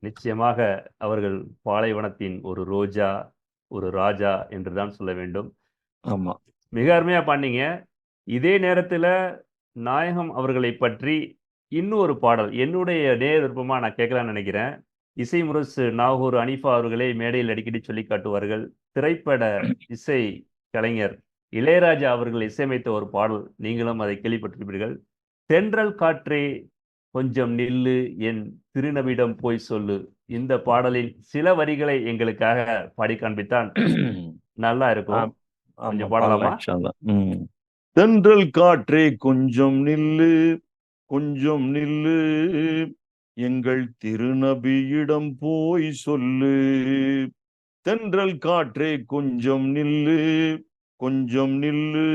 நிச்சயமாக அவர்கள் பாலைவனத்தின் ஒரு ரோஜா, ஒரு ராஜா என்றுதான் சொல்ல வேண்டும். ஆமா. மிக அருமையா பாடினீங்க. இதே நேரத்துல நாயகம் அவர்களை பற்றி இன்னும் ஒரு பாடல் என்னுடைய நேர விருப்பமா நான் கேட்கலாம்னு நினைக்கிறேன். இசை முரசு நாகூர் அனிஃபா அவர்களே மேடையில் அடிக்கடி சொல்லி காட்டுவார்கள். திரைப்பட இசை கலைஞர் இளையராஜா அவர்கள் இசையமைத்த ஒரு பாடல், நீங்களும் அதை கேள்விப்பட்டிருப்பீர்கள். தென்றல் காற்றே கொஞ்சம் நில்லு, என் திருநபியிடம் போய் சொல்லு. இந்த பாடலின் சில வரிகளை எங்களுக்காக பாடி காண்பித்தால் நல்லா இருக்கும். ஆம், ஆமா, கொஞ்சம் பாடலாம் பாடலாமா? இன்ஷா அல்லாஹ். தென்றல் காற்றே கொஞ்சம் நில்லு, கொஞ்சம் நில்லு, எங்கள் திருநபியிடம் போய் சொல்லு. தென்றல் காற்றே கொஞ்சம் நில்லு, கொஞ்சம் நில்லு,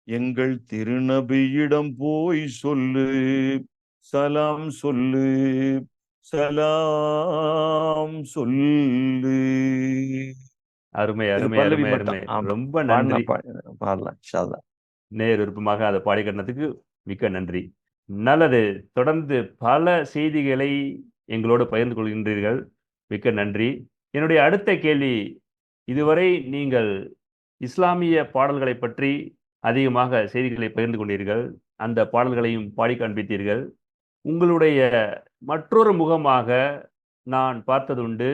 எங்கள் திருநபியிடம் போய் சொல்லு. சலாம் சொல்லு, சலாம் சொல்லு. அருமை இது அருமை பல்லவி அருமை மட்டும். அருமை. ஆமா, ரொம்ப பாடினா நன்றி. பாடலாம் இன்ஷா அல்லாஹ். நேர் விருப்பமாக அதை பாடி காட்டினதுக்கு மிக்க நன்றி. நல்லது. தொடர்ந்து பல செய்திகளை எங்களோடு பகிர்ந்து கொள்கின்றீர்கள். மிக்க நன்றி. என்னுடைய அடுத்த கேள்வி, இதுவரை நீங்கள் இஸ்லாமிய பாடல்களை பற்றி அதிகமாக செய்திகளை பகிர்ந்து கொண்டீர்கள். அந்த பாடல்களையும் பாடி காண்பித்தீர்கள். உங்களுடைய மற்றொரு முகமாக நான் பார்த்ததுண்டு,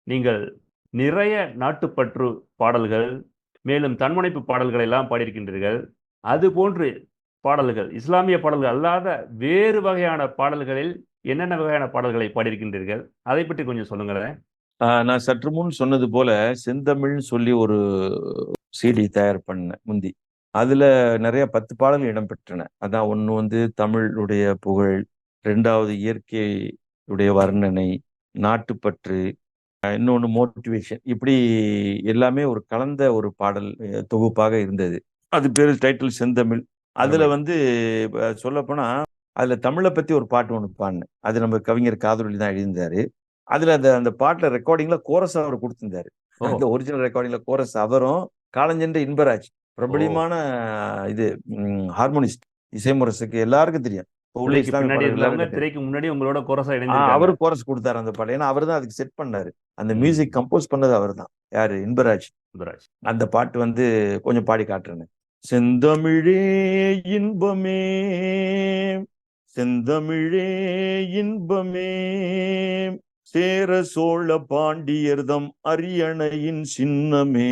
நீங்கள் நிறைய நாட்டுப்பற்று பாடல்கள், மேலும் தன்முனைப்பு பாடல்களை எல்லாம் பாடியிருக்கின்றீர்கள். அது போன்று பாடல்கள், இஸ்லாமிய பாடல்கள் அல்லாத வேறு வகையான பாடல்களில் என்னென்ன வகையான பாடல்களை பாடியிருக்கின்றீர்கள்? அதை பற்றி கொஞ்சம் சொல்லுங்களேன். நான் சற்று முன் சொன்னது போல செந்தமிழ்னு சொல்லி ஒரு சிடி தயார் பண்ணேன் முந்தி. அதுல நிறைய 10 பாடல்கள் இடம்பெற்றன. அதான் ஒண்ணு வந்து தமிழுடைய புகழ், 2வது இயற்கையுடைய வர்ணனை, நாட்டுப்பற்று, இன்னொன்னு மோட்டிவேஷன். இப்படி எல்லாமே ஒரு கலந்த ஒரு பாடல் தொகுப்பாக இருந்தது. அது பேரு டைட்டில் செந்தமிழ். அதுல அருமை. வந்து சொல்லப்போனா அதுல தமிழை பத்தி ஒரு பாட்டு ஒண்ணு பாடினேன். அது நம்ம கவிஞர் காதொலி தான் எழுதியிருந்தாரு. அதுல அந்த பாட்டுல ரெக்கார்டிங்ல கோரஸ் அவர் கொடுத்திருந்தாரு. ஓ அந்த ஒரிஜினல் ரெக்கார்டிங்ல கோரஸ் அவரும், காலஞ்சென்ற இன்பராஜ் ஓ பிரபலியமான இது ஹார்மோனிஸ்ட், இசைமுரசுக்கு எல்லாருக்கும் தெரியும். இப்போ உள்ள திரைக்கு இஸ்லாமிய பின்னாடி பாடல்கள் இருந்தவங்க எல்லாருக்கும் தெரியும். திரைக்கு முன்னாடி உங்களோட கோரஸா இணைந்திருக்காங்க. அவரு கோரஸ் கொடுத்தாரு அந்த பாட்டு. ஏன்னா அவர் தான் அதுக்கு செட் பண்ணாரு. அந்த ம். மியூசிக் கம்போஸ் பண்ணது அவர் தான். யாரு? இன்பராஜ். சுந்தராஜ். அந்த பாட்டு வந்து கொஞ்சம் பாடி காட்டுறேன். செந்தமிழே இன்பமே, செந்தமிழே இன்பமே, சேர சோழ பாண்டியர்தம் அரியணையின் சின்னமே,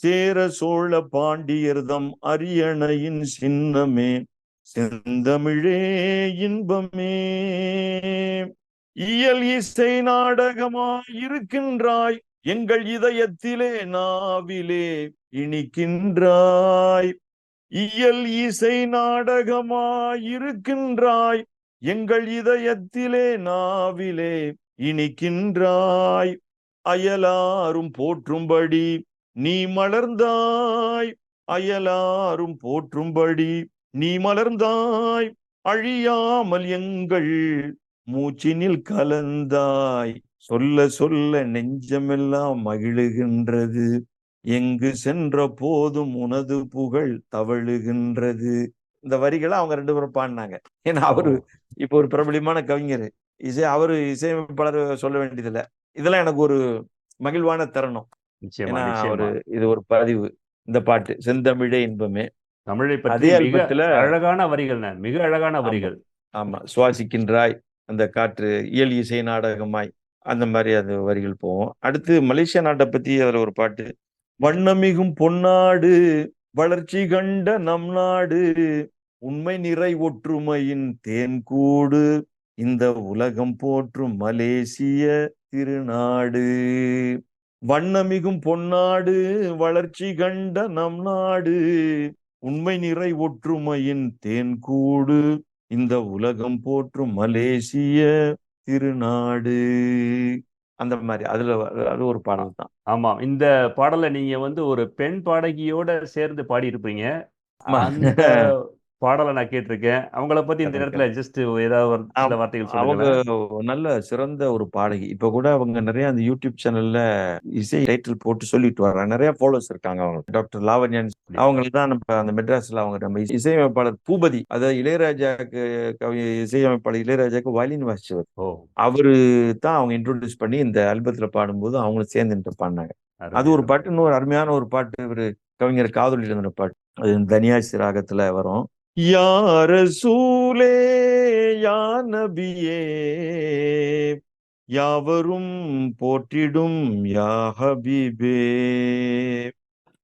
சேர சோழ பாண்டியர்தம் அரியணையின் சின்னமே, செந்தமிழே இன்பமே, இயல் இசை நாடகமாயிருக்கின்றாய், எங்கள் இதயத்திலே நாவிலே இனிக்கின்றாய். இயல் இசை நாடகமாயிருக்கின்றாய், எங்கள் இதயத்திலே நாவிலே இனிக்கின்றாய். அயலாரும் போற்றும்படி நீ மலர்ந்தாய், அயலாரும் போற்றும்படி நீ மலர்ந்தாய், அழியாமல் எங்கள் மூச்சினில் கலந்தாய். சொல்ல சொல்ல நெஞ்சமெல்லாம் மகிழுகின்றது, எங்கு சென்ற போதும் உனது புகழ் தவழுகின்றது. இந்த வரிகளை அவங்க 2 பேரும் பாடினாங்க. ஏன்னா அவரு இப்போ ஒரு பிரபலியமான கவிஞர், அவரு இசையமைப்பாளர் சொல்ல வேண்டியதில்லை. இதெல்லாம் எனக்கு ஒரு மகிழ்வான தருணம். நிச்சயமா ஏன்னா நிச்சயமா. இது ஒரு பதிவு. இந்த பாட்டு செந்தமிழே இன்பமே தமிழை பற்றி அதே மிக ஆல்பத்துல அழகான வரிகள், மிக அழகான ஆமா வரிகள். ஆமா சுவாசிக்கின்றாய் அந்த காற்று, இயல் இசை நாடகமாய், அந்த மாதிரி அந்த வரிகள் போவோம். அடுத்து மலேசியா நாட்டை பத்தி அதுல ஒரு பாட்டு. வண்ணமிகும் பொன்னாடு, வளர்ச்சி கண்ட நம் நாடு, உண்மை நிறை ஒற்றுமையின் தேன்கூடு, இந்த உலகம் போற்றும் மலேசிய திருநாடு. வண்ணமிகும் பொன்னாடு, வளர்ச்சி கண்ட நம் நாடு, உண்மை நிறை ஒற்றுமையின் தேன்கூடு, இந்த உலகம் போற்றும் மலேசிய திருநாடு. அந்த மாதிரி அதுல அது ஒரு பாடல் தான். ஆமாம். இந்த பாடலை நீங்க வந்து ஒரு பெண் பாடகியோட சேர்ந்து பாடி இருப்பீங்க. ஆமா. அந்த பாடலை நான் கேட்டிருக்கேன். அவங்கள பத்தி இந்த நேரத்துல ஜஸ்ட் ஏதாவது ஒரு சில வார்த்தைகள் அவங்க சொல்லுங்களேன். நல்ல சிறந்த ஒரு பாடகி. இப்ப கூட அவங்க நிறைய அந்த யூடியூப் சேனல்ல இசை டைட்டில் போட்டு சொல்லிட்டு வர்றாங்க. நிறைய ஃபாலோவர்ஸ் இருக்காங்க அவங்க. டாக்டர் லாவண்யன் அவங்களுக்கு தான் நம்ம அந்த மெட்ராஸ்ல அவங்க நம்ம இசையமைப்பாளர் பூபதி, அதாவது இளையராஜாக்கு இசையமைப்பாளர் இளையராஜாக்கு வயலின் வாசிச்சவர். ஓ, அவரு தான் அவங்க இன்ட்ரோடியூஸ் பண்ணி இந்த ஆல்பத்துல பாடும்போது அவங்களும் சேர்ந்துட்டு பாடினாங்க. அது அருமை ஒரு அருமை. பாட்டு, இன்னொரு அருமையான ஒரு பாட்டு, இவரு கவிஞர் காதலி எழுதின பாட்டு. அது தனியாசி ராகத்துல வரும். யா ரசூலே யா நபியே யாவரும் போற்றிடும் யா ஹபீபே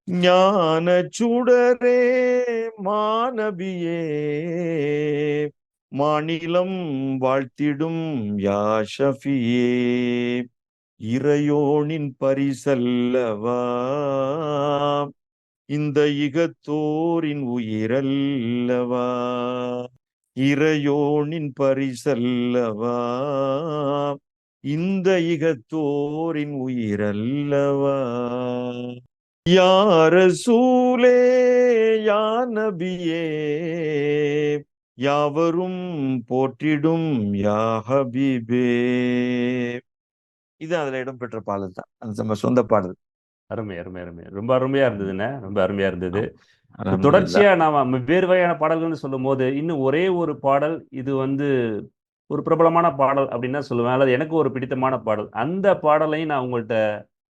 ஞான சுடரே மாநபியே மாநிலம் வாழ்த்திடும் யா ஷஃபியே இறையோனின் பரிசல்லவா இந்த இகத்தோரின் உயிரல்லவா இறையோனின் பரிசல்லவா இந்த இகத்தோரின் உயிரல்லவா யா ரசூலே யா நபியே யாவரும் போற்றிடும் யா ஹபீபே. இது அதுல இடம்பெற்ற பாடல் தான், அது நம்ம சொந்த பாடல். அருமை அருமை அருமை. ரொம்ப அருமையா இருந்ததுண்ணே, ரொம்ப அருமையா இருந்தது. அல்ஹம்துலில்லாஹ். தொடர்ச்சியா நாம வேறு வகையான பாடல்கள்னு சொல்லும் போது இன்னும் ஒரே ஒரு பாடல், இது வந்து ஒரு பிரபலமான பாடல் அப்படின்னு தான் சொல்லுவேன், அல்லது எனக்கு ஒரு பிடித்தமான பாடல். அந்த பாடலையும் நான் உங்கள்கிட்ட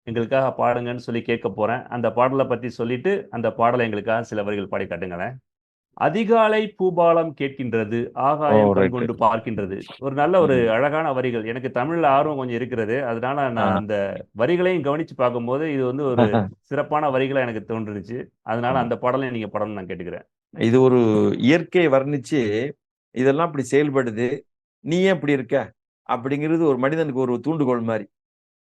எங்களுக்காக பாடுங்கன்னு சொல்லி கேட்க போறேன். அந்த பாடலை பத்தி சொல்லிட்டு அந்த பாடலை எங்களுக்காக சில வரிகள் பாடி காட்டுங்களேன். அதிகாலை பூபாலம் கேட்கின்றது, ஆகாயம் கண் ரைட். கொண்டு பார்க்கின்றது. ஒரு நல்ல ஒரு அழகான வரிகள். எனக்கு தமிழ்ல ஆர்வம் கொஞ்சம் இருக்கிறது, அதனால நான் அந்த வரிகளையும் கவனிச்சு பார்க்கும்போது இது வந்து ஒரு சிறப்பான வரிகளா எனக்கு தோன்றுச்சு. அதனால அந்த பாடலையும் நீங்க பாடணும்னு நான் கேட்டுக்கிறேன். இது ஒரு இயற்கையை வர்ணிச்சு இதெல்லாம் இப்படி செயல்படுது, நீ ஏன் இப்படி இருக்க அப்படிங்கிறது ஒரு மனிதனுக்கு ஒரு தூண்டுகோல் மாதிரி.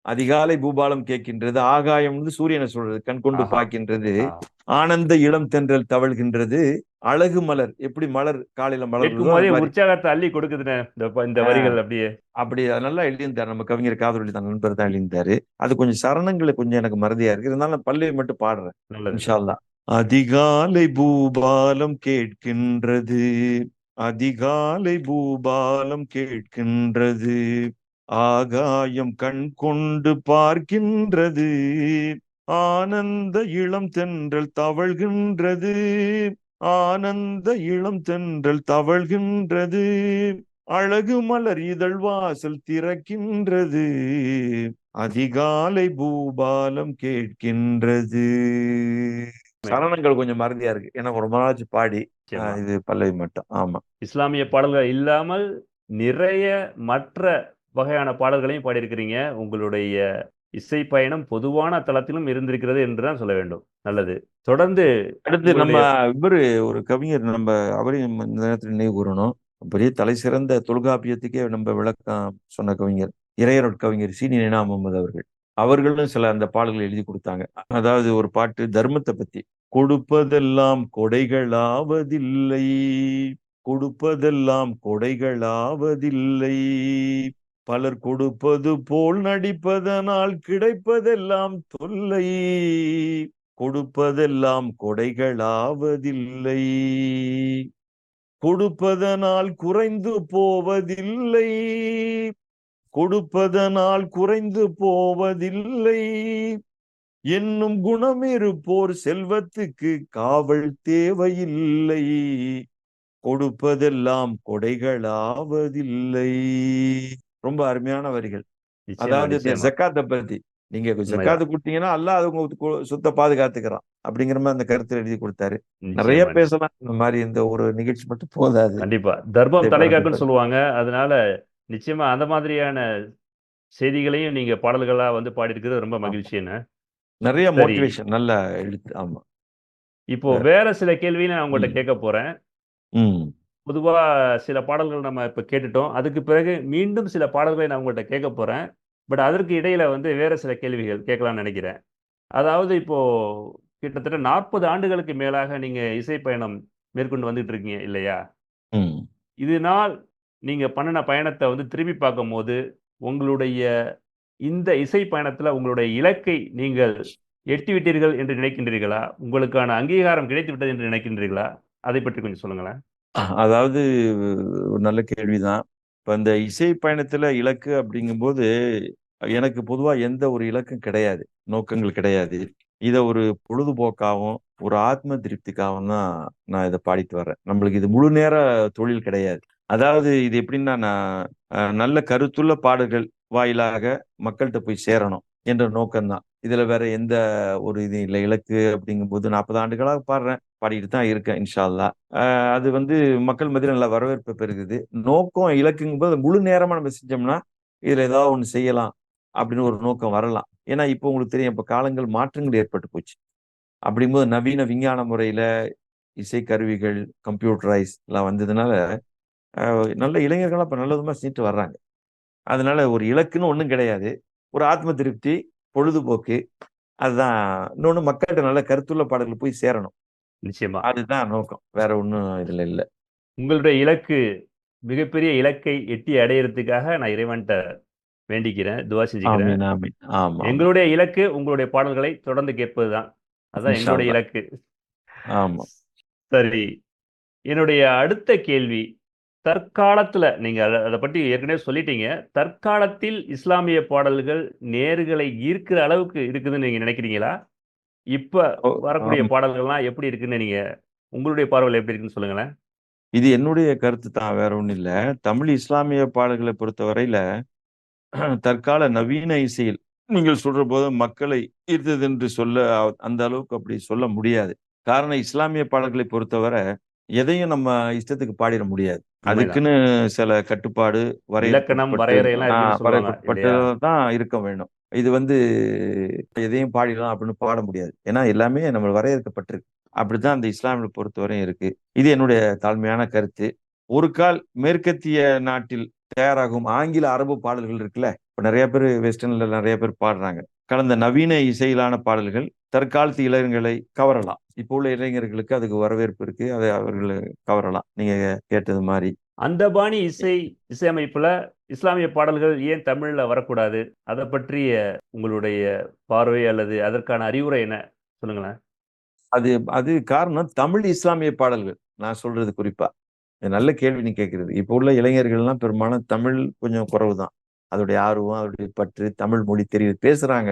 அதிகாலை பூபாலம் கேட்கின்றது, ஆகாயம் வந்து சூரியனை சொல்றது, கண் கொண்டு ஆஹா. பார்க்கின்றது, ஆ. ஆனந்த இளம் தென்றல் தவழ்கின்றது, அழகு மலர் எப்படி மலர் காலையில மலர்றதோ கேட்கும் அது போதே மாதிரி. உற்சாகத்தை அள்ளி கொடுக்குதுண்ணே இந்த வரிகள் அப்படியே. அப்படி நல்லா எழுதியிருந்தார் நம்ம கவிஞர் காதலி தான் நண்பர் தான் எழுதியிருந்தாரு. அது கொஞ்சம் சரணங்களை கொஞ்சம் எனக்கு மறதியா இருக்கு, இருந்தாலும் நான் பல்லவி மட்டும் பாடுறேன் நல்லது. இன்ஷா அல்லாஹ். அதிகாலை பூபாலம் கேட்கின்றது, அதிகாலை பூபாலம் கேட்கின்றது, ஆகாயம் கண் கொண்டு பார்க்கின்றது, ஆனந்த இளம் தென்றல் தவழ்கின்றது, ஆனந்த இளம் தென்றல் தவழ்கின்றது, அழகு மலர் இதழ் வாசல் திறக்கின்றது, அதிகாலை பூபாலம் கேட்கின்றது. சரணங்கள் கொஞ்சம் மறதியா இருக்கு, ஏன்னா ரொம்ப நாளாச்சு பாடி. நிச்சயமா. இது பல்லவி மட்டும். ஆமா, இஸ்லாமிய பாடல்கள் இல்லாமல் நிறைய மற்ற வகையான பாடல்களையும் பாடியிருக்கிறீங்க. உங்களுடைய இசை பயணம் பொதுவான தளத்திலும் இருந்திருக்கிறது என்றுதான் சொல்ல வேண்டும். நல்லது. தொடர்ந்து அடுத்து நம்ம உங்களுடைய இவரு ஒரு கவிஞர், நம்ம அவரையும் இந்த நேரத்தில் நினைவு கூறணும். பெரிய தலை சிறந்த தொல்காப்பியத்துக்கே நம்ம விளக்கம் சொன்ன கவிஞர், இறையருட் கவிஞர் சீனி நைனா முகமது அவர்கள். அவர்களும் சில அந்த பாடல்களை எழுதி கொடுத்தாங்க. அதாவது ஒரு பாட்டு தர்மத்தை பத்தி, கொடுப்பதெல்லாம் கொடைகளாவதில்லை, கொடுப்பதெல்லாம் கொடைகளாவதில்லை, பலர் கொடுப்பது போல் நடிப்பதனால் கிடைப்பதெல்லாம் தொல்லை, கொடுப்பதெல்லாம் கொடைகளாவதில்லை, கொடுப்பதனால் குறைந்து போவதில்லை, கொடுப்பதனால் குறைந்து போவதில்லை, என்னும் குணம் இருப்போர் செல்வத்துக்கு காவல் தேவையில்லை, கொடுப்பதெல்லாம் கொடைகளாவதில்லை. ரொம்ப அருமையான வரிகள். நிச்சயமா அதாவது இந்த நிச்சயமா ஜக்காத்தை பத்தி, நீங்க உண்மைதான். ஜக்காத்து கொடுத்தீங்கன்னா அல்லாஹ் அது உங்க சொத்தை பாதுகாத்துக்கிறான் அப்படிங்கிற மாதிரி அந்த கருத்தை எழுதி கொடுத்தாரு. நிறைய நிச்சயமா பேசலாம், இந்த மாதிரி இந்த ஒரு நிகழ்ச்சி மட்டும் போதாது. கண்டிப்பா. தர்மம் இதை தலைகாக்குன்னு பரப்ப- சொல்லுவாங்க. அதனால நிச்சயமா அந்த மாதிரியான செய்திகளையும் நீங்க பாடல்களா வந்து பாடியிருக்கிறது ரொம்ப மகிழ்ச்சி என்ன. நிறைய சரி, மோட்டிவேஷன் நல்ல எழுத்து. ஆமா. இப்போ வேற சில கேள்வியை நான் உங்கள்கிட்ட ம். கேட்க போறேன். ம். பொதுவா சில பாடல்கள் நம்ம இப்ப கேட்டுட்டோம். அதுக்கு பிறகு மீண்டும் சில பாடல்களை நான் உங்கள்கிட்ட கேட்க போறேன். பட் அதற்கு இடையில வந்து வேற சில கேள்விகள் கேட்கலாம்னு நினைக்கிறேன். அதாவது இப்போ கிட்டத்தட்ட 40 ஆண்டுகளுக்கு மேலாக நீங்க இசை பயணம் மேற்கொண்டு வந்துட்டு இருக்கீங்க இல்லையா? ம். இதனால் நீங்க பண்ணுன பயணத்தை வந்து திரும்பி பார்க்கும்போது, உங்களுடைய இந்த இசை பயணத்துல உங்களுடைய இலக்கை நீங்கள் எட்டிவிட்டீர்கள் என்று நினைக்கின்றீர்களா? உங்களுக்கான அங்கீகாரம் கிடைத்து விட்டது என்று நினைக்கின்றீர்களா? அதை பற்றி கொஞ்சம் சொல்லுங்களேன். அதாவது ஒரு நல்ல கேள்விதான். இப்ப இந்த இசை பயணத்துல இலக்கு அப்படிங்கும்போது எனக்கு பொதுவா எந்த ஒரு இலக்கும் கிடையாது, நோக்கங்கள் கிடையாது. இதை ஒரு பொழுதுபோக்காகவும் ஒரு ஆத்ம திருப்திக்காகவும் தான் நான் இதை பாடிட்டு வர்றேன். நம்மளுக்கு இது முழு நேர தொழில் கிடையாது. அதாவது இது எப்படின்னா, நான் நல்ல கருத்துள்ள பாடல்கள் வாயிலாக மக்கள்கிட்ட போய் சேரணும் என்ற நோக்கம்தான். இதுல வேற எந்த ஒரு இது இல்லை. இலக்கு அப்படிங்கும்போது 40 ஆண்டுகளாக பாடுறேன், பாடிட்டு தான் இருக்கேன், இன்ஷா அல்லாஹ். அது வந்து மக்கள் மத்தியில் நல்ல வரவேற்பு பெறுகுது. நோக்கம் இலக்குங்கும் போது முழு நேரமா நம்ம செஞ்சோம்னா இதுல ஏதாவது ஒண்ணு செய்யலாம் அப்படின்னு ஒரு நோக்கம் வரலாம். ஏன்னா இப்போ உங்களுக்கு தெரியும், இப்ப காலங்கள் மாற்றங்கள் ஏற்பட்டு போச்சு. அப்படிங்கும்போது நவீன விஞ்ஞான முறையில இசை கருவிகள், கம்ப்யூட்டரைஸ் எல்லாம் வந்ததுனால நல்ல இளைஞர்கள்லாம் இப்ப நல்ல விதமா செஞ்சுட்டு வர்றாங்க. அதனால ஒரு இலக்குன்னு ஒண்ணும் கிடையாது. ஒரு ஆத்ம திருப்தி, பொழுதுபோக்கு, அதுதான். இன்னொன்னு, மக்கள்கிட்ட நல்ல கருத்துள்ள பாடல்கள் போய் சேரணும். நிச்சயமா. அதுதான் நோக்கம். வேற ஒண்ணும் இதுல இல்ல. உங்களுடைய இலக்கு மிகப்பெரிய இலக்கை எட்டி அடையறதுக்காக நான் இறைவன்ட்ட வேண்டிக்கிறேன், துவா செஞ்சுக்கிறேன். ஆமீன், ஆமீன். ஆமா, ஆமா. எங்களுடைய இலக்கு உங்களுடைய பாடல்களை தொடர்ந்து கேட்பதுதான். அதான் இன்ஷா எங்களுடைய அல்லாஹ். இலக்கு. ஆமா. சரி. என்னுடைய அடுத்த கேள்வி, தற்காலத்துல நீங்க அத பத்தி ஏற்கனவே சொல்லிட்டீங்க. தற்காலத்தில் இஸ்லாமிய பாடல்கள் நேயர்களை ஈர்க்கிற அளவுக்கு இருக்குதுன்னு நீங்க நினைக்கிறீங்களா? இப்ப ஓ, வரக்கூடிய ஆம். பாடல்கள்லாம் எப்படி இருக்குன்னு நீங்க உங்களுடைய பார்வையில எப்படி இருக்குன்னு சொல்லுங்களேன். இது என்னுடைய கருத்து தான், வேற ஒண்ணும் இல்ல. தமிழ் இஸ்லாமிய பாடல்களை பொறுத்தவரையில தற்கால நவீன இசையில் நீங்கள் சொல்ற போது மக்களை ஈர்த்தது என்று சொல்ல அந்த அளவுக்கு அப்படி சொல்ல முடியாது. காரணம், இஸ்லாமிய பாடல்களை பொறுத்தவரை எதையும் நம்ம இஷ்டத்துக்கு பாடிட முடியாது. உண்மைதான். அதுக்குன்னு சில கட்டுப்பாடு, இலக்கணம், வரையறுக்கப்பட்டது, வரையறையெல்லாம் இருக்குன்னு சொல்லுவாங்க இல்லையா? வரையறுக்கப்பட்டது தான் இருக்க வேண்டும். இது வந்து எதையும் பாடிடலாம் அப்படின்னு பாட முடியாது. ஏன்னா எல்லாமே நம்ம வரையறுக்கப்பட்டிருக்கு. அப்படித்தான் அந்த இஸ்லாமிய பொறுத்தவரையும் இருக்கு. இது என்னுடைய தாழ்மையான கருத்து. ஒரு கால் மேற்கத்திய நாட்டில் தயாராகும் ஆங்கில அரபு பாடல்கள் இருக்குல்ல, இப்ப நிறைய பேர் வெஸ்டர்ன்ல நிறைய பேர் பாடுறாங்க. கடந்த நவீன இசையிலான பாடல்கள் தற்காலத்து இளைஞர்களை கவரலாம். இப்போ உள்ள இளைஞர்களுக்கு அதுக்கு வரவேற்பு இருக்கு, அதை அவர்கள் கவரலாம், நீங்க கேட்டது மாதிரி. அந்த பாணி இசையமைப்புல இஸ்லாமிய பாடல்கள் ஏன் தமிழ்ல வரக்கூடாது? அத பற்றிய உங்களுடைய பார்வை அல்லது அதற்கான அறிவுரை என்ன? சொல்லுங்களேன். அது அது காரணம் தமிழ் இஸ்லாமிய பாடல்கள். நான் சொல்றது குறிப்பா. நல்ல கேள்வி நீ கேட்கிறது. இப்போ உள்ள இளைஞர்கள்லாம் பெரும்பாலும் தமிழ் கொஞ்சம் குறைவுதான். அதோடைய ஆர்வம், அதோடைய பற்று, தமிழ் மொழி தெரியுது, பேசுறாங்க.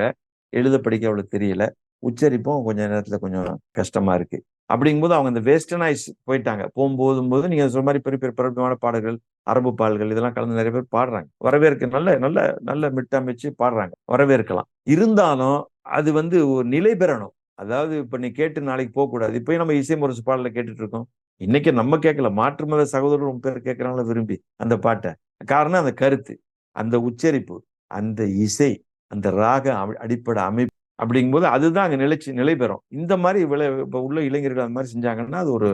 எழுத படிக்க அவளுக்கு தெரியல. உச்சரிப்பும் கொஞ்ச நேரத்துல கொஞ்சம் கஷ்டமா இருக்கு. அப்படிங்கும்போது அவங்க இந்த வெஸ்டர்னைஸ் போயிட்டாங்க. போகும்போது நீங்க சொல்ற மாதிரி பெரிய பெரிய பிரபலமான பாடல்கள், அரபு பாடல்கள் இதெல்லாம் கலந்து நிறைய பேர் பாடுறாங்க. வரவேற்க நல்ல நல்ல நல்ல மிட்டமைச்சு பாடுறாங்க. வரவேற்கலாம். இருந்தாலும் அது வந்து ஒரு நிலை பெறணும். அதாவது இப்ப நீ கேட்டு நாளைக்கு போக கூடாது. இப்பயும் நம்ம இசை முரசு பாடல கேட்டுட்டு இருக்கோம். இன்னைக்கு நம்ம கேட்கல, மாற்று மத சகோதரர் ரொம்ப பேர் கேட்கறாங்கள விரும்பி அந்த பாட்டை. காரணம் அந்த கருத்து, அந்த உச்சரிப்பு, அந்த இசை, அந்த ராக அடிப்படை அமைப்பு. அப்படிங்கும்போது அதுதான் அங்க நிலை பெறும். இந்த மாதிரி இப்ப உள்ள இளைஞர்கள் அந்த மாதிரி செஞ்சாங்கன்னா அது ஒரு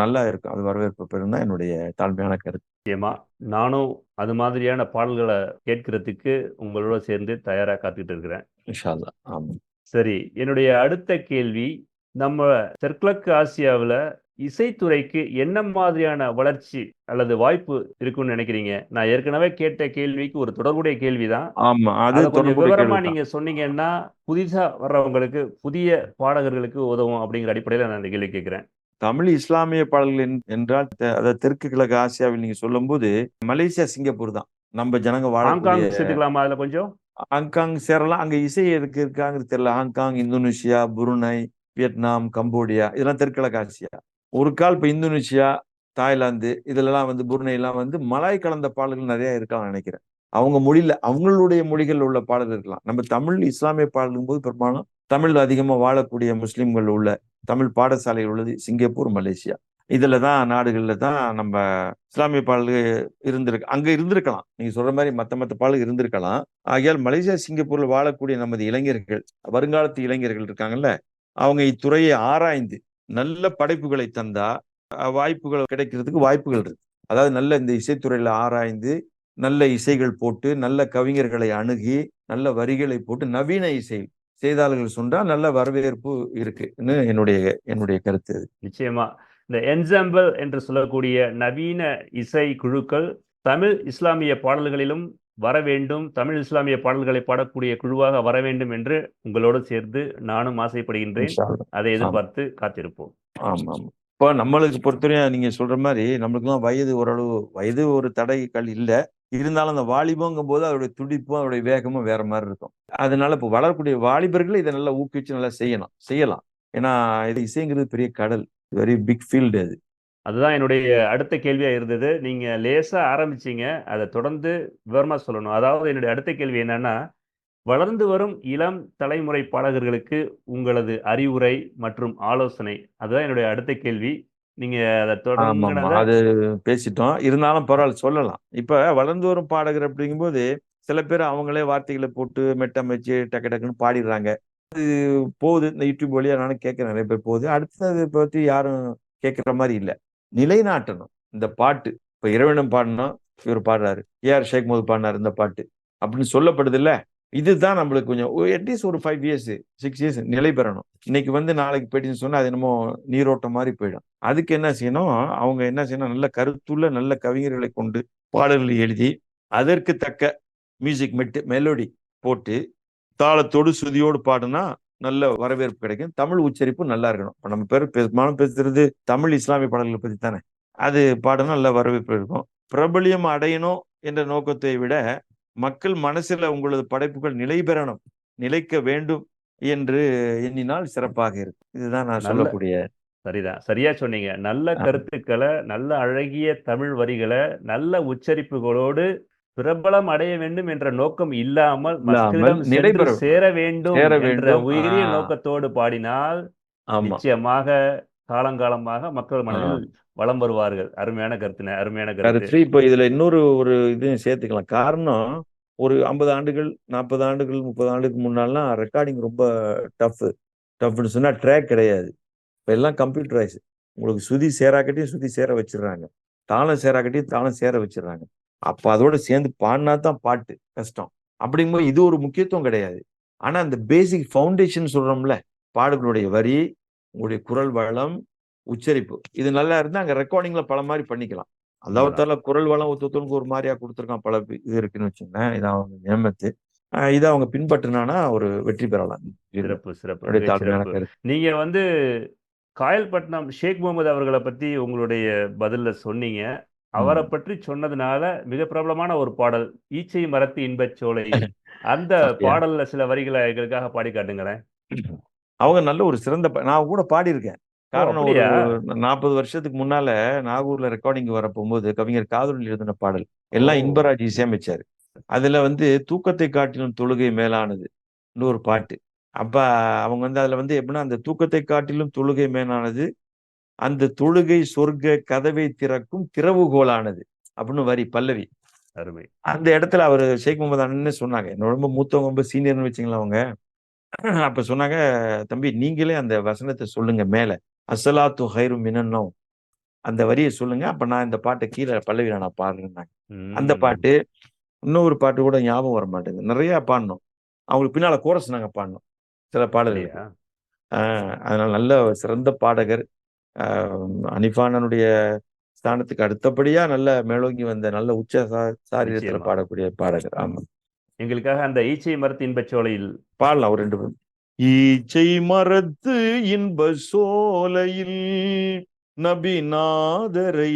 நல்லா இருக்கும். அது வரவேற்பு பெறும் தான் என்னுடைய தாழ்மையான கருத்து. நிச்சயமா. நானும் அது மாதிரியான பாடல்களை கேட்கறதுக்கு உங்களோட சேர்ந்து தயாரா காத்துக்கிட்டு இருக்கிறேன். இன்ஷா அல்லாஹ். ஆமா. சரி. என்னுடைய அடுத்த கேள்வி, நம்ம தெற்கிழக்கு ஆசியாவுல இசைத்துறைக்கு என்ன மாதிரியான வளர்ச்சி அல்லது வாய்ப்பு இருக்குன்னு நினைக்கிறீங்க? நான் ஏற்கனவே கேட்ட கேள்விக்கு ஒரு தொடர்புடைய கேள்விதான். ஆமா, அது அத கொஞ்சம் தொடர்புடைய விவரமா கேள்விதான். நீங்க சொன்னீங்கன்னா, புதிதா வர்றவங்களுக்கு, புதிய பாடகர்களுக்கு உதவும் அப்படிங்கிற அடிப்படையில நான் இந்த கேள்வி கேட்கிறேன். தமிழ் இஸ்லாமிய பாடல்கள் என்றால் அதாவது தெற்கு கிழக்கு ஆசியாவில் நீங்க சொல்லும்போது மலேசியா, சிங்கப்பூர் தான் நம்ம ஜனங்க வாழக்கூடிய. ஹாங்காங் சேர்த்துக்கலாமா அதுல கொஞ்சம்? ஹாங்காங் சேரலாம். அங்க இசை எதுக்கு இருக்காங்கிறது தெரியல. ஹாங்காங், இந்தோனேஷியா, புருனை, வியட்நாம், கம்போடியா இதெல்லாம் தெற்கிழக்கு ஆசியா. ஒரு கால் இப்ப இந்தோனேஷியா, தாய்லாந்து இதுலலாம் வந்து, புருனை எல்லாம் வந்து மலாய் கலந்த பாடல்கள் நிறைய இருக்கலாம் நினைக்கிறேன். அவங்க மொழியில அவங்களுடைய மொழிகள் உள்ள பாடல் இருக்கலாம். நம்ம தமிழ் இஸ்லாமிய பாடலும் போது பெரும்பாலும் தமிழ் அதிகமா வாழக்கூடிய முஸ்லிம்கள் உள்ள தமிழ் பாடசாலைகள் உள்ளது சிங்கப்பூர், மலேசியா. இதுலதான் நாடுகள்ல தான் நம்ம இஸ்லாமிய பாடல்கள் இருந்திருக்கு. அங்க இருந்திருக்கலாம், நீங்க சொல்ற மாதிரி மத்த பாடல்கள் இருந்திருக்கலாம். ஆகையால் மலேசியா, சிங்கப்பூர்ல வாழக்கூடிய நமது இளைஞர்கள், வருங்காலத்து இளைஞர்கள் இருக்காங்கல்ல, அவங்க இத்துறையை ஆராய்ந்து நல்ல படைப்புகளை தந்தா வாய்ப்புகள் கிடைக்கிறதுக்கு வாய்ப்புகள் இருக்கு. அதாவது நல்ல இந்த இசைத்துறையில ஆராய்ந்து நல்ல இசைகள் போட்டு நல்ல கவிஞர்களை அணுகி நல்ல வரிகளை போட்டு நவீன இசை செய்தாளர்கள் சொன்னா நல்ல வரவேற்பு இருக்குன்னு என்னுடைய கருத்து. நிச்சயமா. இந்த என்செம்பிள் என்று சொல்லக்கூடிய நவீன இசை குழுக்கள் தமிழ் இஸ்லாமிய பாடல்களிலும் வர வேண்டும், தமிழ் இஸ்லாமிய பாடல்களை பாடக்கூடிய குழுவாக வர வேண்டும் என்று உங்களோடு சேர்ந்து நானும் ஆசைப்படுகின்றேன். அதை எதிர்பார்த்து காத்திருப்போம். ஆமா. இப்போ நம்மளுக்கு பொறுத்தவரையும் நீங்க சொல்ற மாதிரி நம்மளுக்குலாம் வயது ஓரளவு வயது ஒரு தடைகள் இல்லை. இருந்தாலும் அந்த வாலிபங்கும் போது அவருடைய துடிப்பும் அவருடைய வேகமும் வேற மாதிரி இருக்கும். அதனால இப்போ வளரக்கூடிய வாலிபர்கள் இதை நல்லா ஊக்குவிச்சு நல்லா செய்யலாம். ஏன்னா இது இசைங்கிறது பெரிய கடல், வெரி பிக் ஃபீல்டு அது. அதுதான் என்னுடைய அடுத்த கேள்வியா இருந்தது. நீங்க லேசா ஆரம்பிச்சீங்க. அத தொடர்ந்து விவரமா சொல்லணும். அதாவது என்னுடைய அடுத்த கேள்வி என்னன்னா, வளர்ந்து வரும் இளம் தலைமுறை பாடகர்களுக்கு உங்களது அறிவுரை மற்றும் ஆலோசனை. அதுதான் என்னுடைய அடுத்த கேள்வி. நீங்க அத ஆமாமா. தொடங்குனத அது பேசிட்டோம். இருந்தாலும் பரவாயில்ல சொல்லலாம். இப்ப வளர்ந்து வரும் பாடகர் அப்படிங்கும்போது, சில பேர் அவங்களே வார்த்தைகள போட்டு மெட்டமைச்சு டக்கு டக்குன்னு பாடிடுறாங்க. போகுது. இந்த யூடியூப் வழியா நானும் கேட்கிறேன். நிறைய பேர் போகுது. அடுத்தது பத்தி யாரும் கேட்கிற மாரி இல்ல. நிலைநாட்டணும் இந்த பாட்டு. இப்ப இறைவனும் பாடுனோம், இவர் பாடுறாரு. ஏஆர் ஷேக் முகமது பாடுனாரு இந்த பாட்டு. அப்படின்னு சொல்லப்படுதுல்ல. இதுதான் நம்மளுக்கு கொஞ்சம் அட்லீஸ்ட் ஒரு 5 இயர்ஸ் 6 இயர்ஸ் நிலை பெறணும். இன்னைக்கு வந்து நாளைக்கு போயிடுச்சுன்னு சொன்னா அது என்னமோ நீரோட்டம் மாதிரி போயிடும். அதுக்கு என்ன செய்யணும், அவங்க என்ன செய்யணும், நல்ல கருத்துள்ள நல்ல கவிஞர்களை கொண்டு பாடல்களை எழுதி அதற்கு தக்க மியூசிக் மெலோடி போட்டு தாளத்தோடு சுதியோடு பாடுனா நல்ல வரவேற்பு கிடைக்கும். தமிழ் உச்சரிப்பு நல்லா இருக்கணும். இப்ப நம்ம பெரும்பாலும் பேசுறது தமிழ் இஸ்லாமிய பாடல்களை பத்தி தானே. அது பாடுனா நல்ல வரவேற்பு இருக்கும். பிரபலியம் அடையணும் என்ற நோக்கத்தை விட மக்கள் மனசுல உங்களது படைப்புகள் நிலை பெறணும், நிலைக்க வேண்டும் என்று எண்ணினால் சிறப்பாக இருக்கும். இதுதான் நான் நல்ல சொல்லக்கூடிய. சரிதான். சரியா சொன்னீங்க. நல்ல ஆ, கருத்துக்கள, நல்ல அழகிய தமிழ் வரிகள, நல்ல உச்சரிப்புகளோடு பிரபலம் அடைய வேண்டும் என்ற நோக்கம் இல்லாமல், இல்லாமல் மக்களிடம் சென்று நிலைபெற சேர வேண்டும் சேர என்ற வேண்டும். உயரிய நோக்கத்தோடு பாடினால், ஆமா. நிச்சயமாக காலங்காலமாக மக்கள் மனதில் ஆ. வலம் வருவார்கள். அருமையான கருத்துண்ணே, அருமையான கருத்து. கருத்து இப்ப இதுல இன்னொரு ஒரு இதையும் சேர்த்துக்கலாம். காரணம், ஒரு 50 ஆண்டுகள் 40 ஆண்டுகள் 30 ஆண்டுக்கு முன்னாலாம் ரெக்கார்டிங் ரொம்ப டஃப்னு சொன்னா ட்ராக் கிடையாது. இப்ப எல்லாம் கம்ப்யூட்டரைஸ். உங்களுக்கு சுதி சேராக்கட்டியும் சுதி சேர வச்சிடுறாங்க, தாளம் சேராக்கட்டியும் தாளம் சேர வச்சிடுறாங்க. அப்ப அதோட சேர்ந்து பாடினா தான் பாட்டு கஷ்டம். அப்படிங்கும்போது இது ஒரு முக்கியத்துவம் கிடையாது. ஆனா அந்த பேசிக் ஃபவுண்டேஷன் சொல்றோம்ல, பாடல்களுடைய வரி, உங்களுடைய குரல் வளம், உச்சரிப்பு இது நல்லா இருந்தா அங்க ரெக்கார்டிங்ல பல மாதிரி பண்ணிக்கலாம். உண்மதான். அல்லாஹ்தால குரல் வளம் ஒருத்தருக்கு ஒரு மாதிரியா கொடுத்துருக்கான். பல இது இருக்குன்னு வச்சுங்களேன். இது அவங்க நியமத்து. இதை அவங்க பின்பற்றினானா ஒரு வெற்றி பெறலாம். இது சிறப்பு, சிறப்பு. என்னுடைய மிகச் தாழ்மையான சிறப்பு. கருத்து. நீங்க வந்து காயல்பட்டினம் ஷேக் முகமது அவர்கள பத்தி உங்களுடைய பதில்ல சொன்னீங்க. அவர ம். பற்றி சொன்னதுனால மிக பிரபலமான ஒரு பாடல், "ஈச்சை மரத்து இன்பச் சோலை." அந்த அப்படியா? பாடல்ல சில வரிகள எங்களுக்காக பாடி காட்டுங்களேன். அவங்க நல்ல ஒரு சிறந்த நான் கூட பாடியிருக்கேன். ஓ! காரணம், ஒரு அப்படியா? 40 வருஷத்துக்கு முன்னால நாகூர்ல ரெக்கார்டிங் வர போகும்போது கவிஞர் காதலன் எழுதின பாடல். ஓ! எல்லாம் இன்பராஜ் இசையமைச்சாரு. அதுல வந்து தூக்கத்தை காட்டிலும் தொழுகை மேலானது ஒரு பாட்டு. அப்ப அவங்க வந்து அதுல வந்து எப்படின்னா, அந்த தூக்கத்தை காட்டிலும் தொழுகை மேலானது, அந்த தொழுகை சொர்க்க கதவை திறக்கும் திறவுகோலானது அப்படின்னு வரி பல்லவி. அருமை. அந்த இடத்துல அவரு ஷேக் முகமது அண்ணன்னு சொன்னாங்க. என்னோட ரொம்ப மூத்தவங்க, ரொம்ப சீனியர்னு வச்சுங்களேன் அவங்க. அப்ப சொன்னாங்க, "தம்பி நீங்களே அந்த வசனத்த சொல்லுங்க மேல. அஸ்ஸலாத்து ஹைரும் மினன் நௌம். அந்த வரிய சொல்லுங்க. அப்ப நான் இந்த பாட்ட கீழ பல்லவியில நான் பாடுறேன்னாங்க." அந்த ம். பாட்டு, இன்னொரு பாட்டு கூட ஞாபகம் வர மாட்டேங்குது. நெறைய பாடுனோம். அவங்களுக்கு பின்னால கோரஸ் நாங்க பாடுனோம், சில பாடல்களுக்கு. அப்படியா? அ அதனால நல்ல சிறந்த பாடகர். அ ஹனீஃபா அண்ணனுடைய ஸ்தானத்துக்கு அடுத்தபடியா நல்ல மேலோங்கி வந்த நல்ல சாரீரத்துல நிச்சயமா. பாடக்கூடிய பாடகர். ஆமா. எங்களுக்காக அந்த "ஈச்சை மரத்து இன்பச் சோலையில்" பாடலாம் ஒரு 2 பேரும். ஈச்சை மரத்து இன்ப சோலையில் நபிநாதரை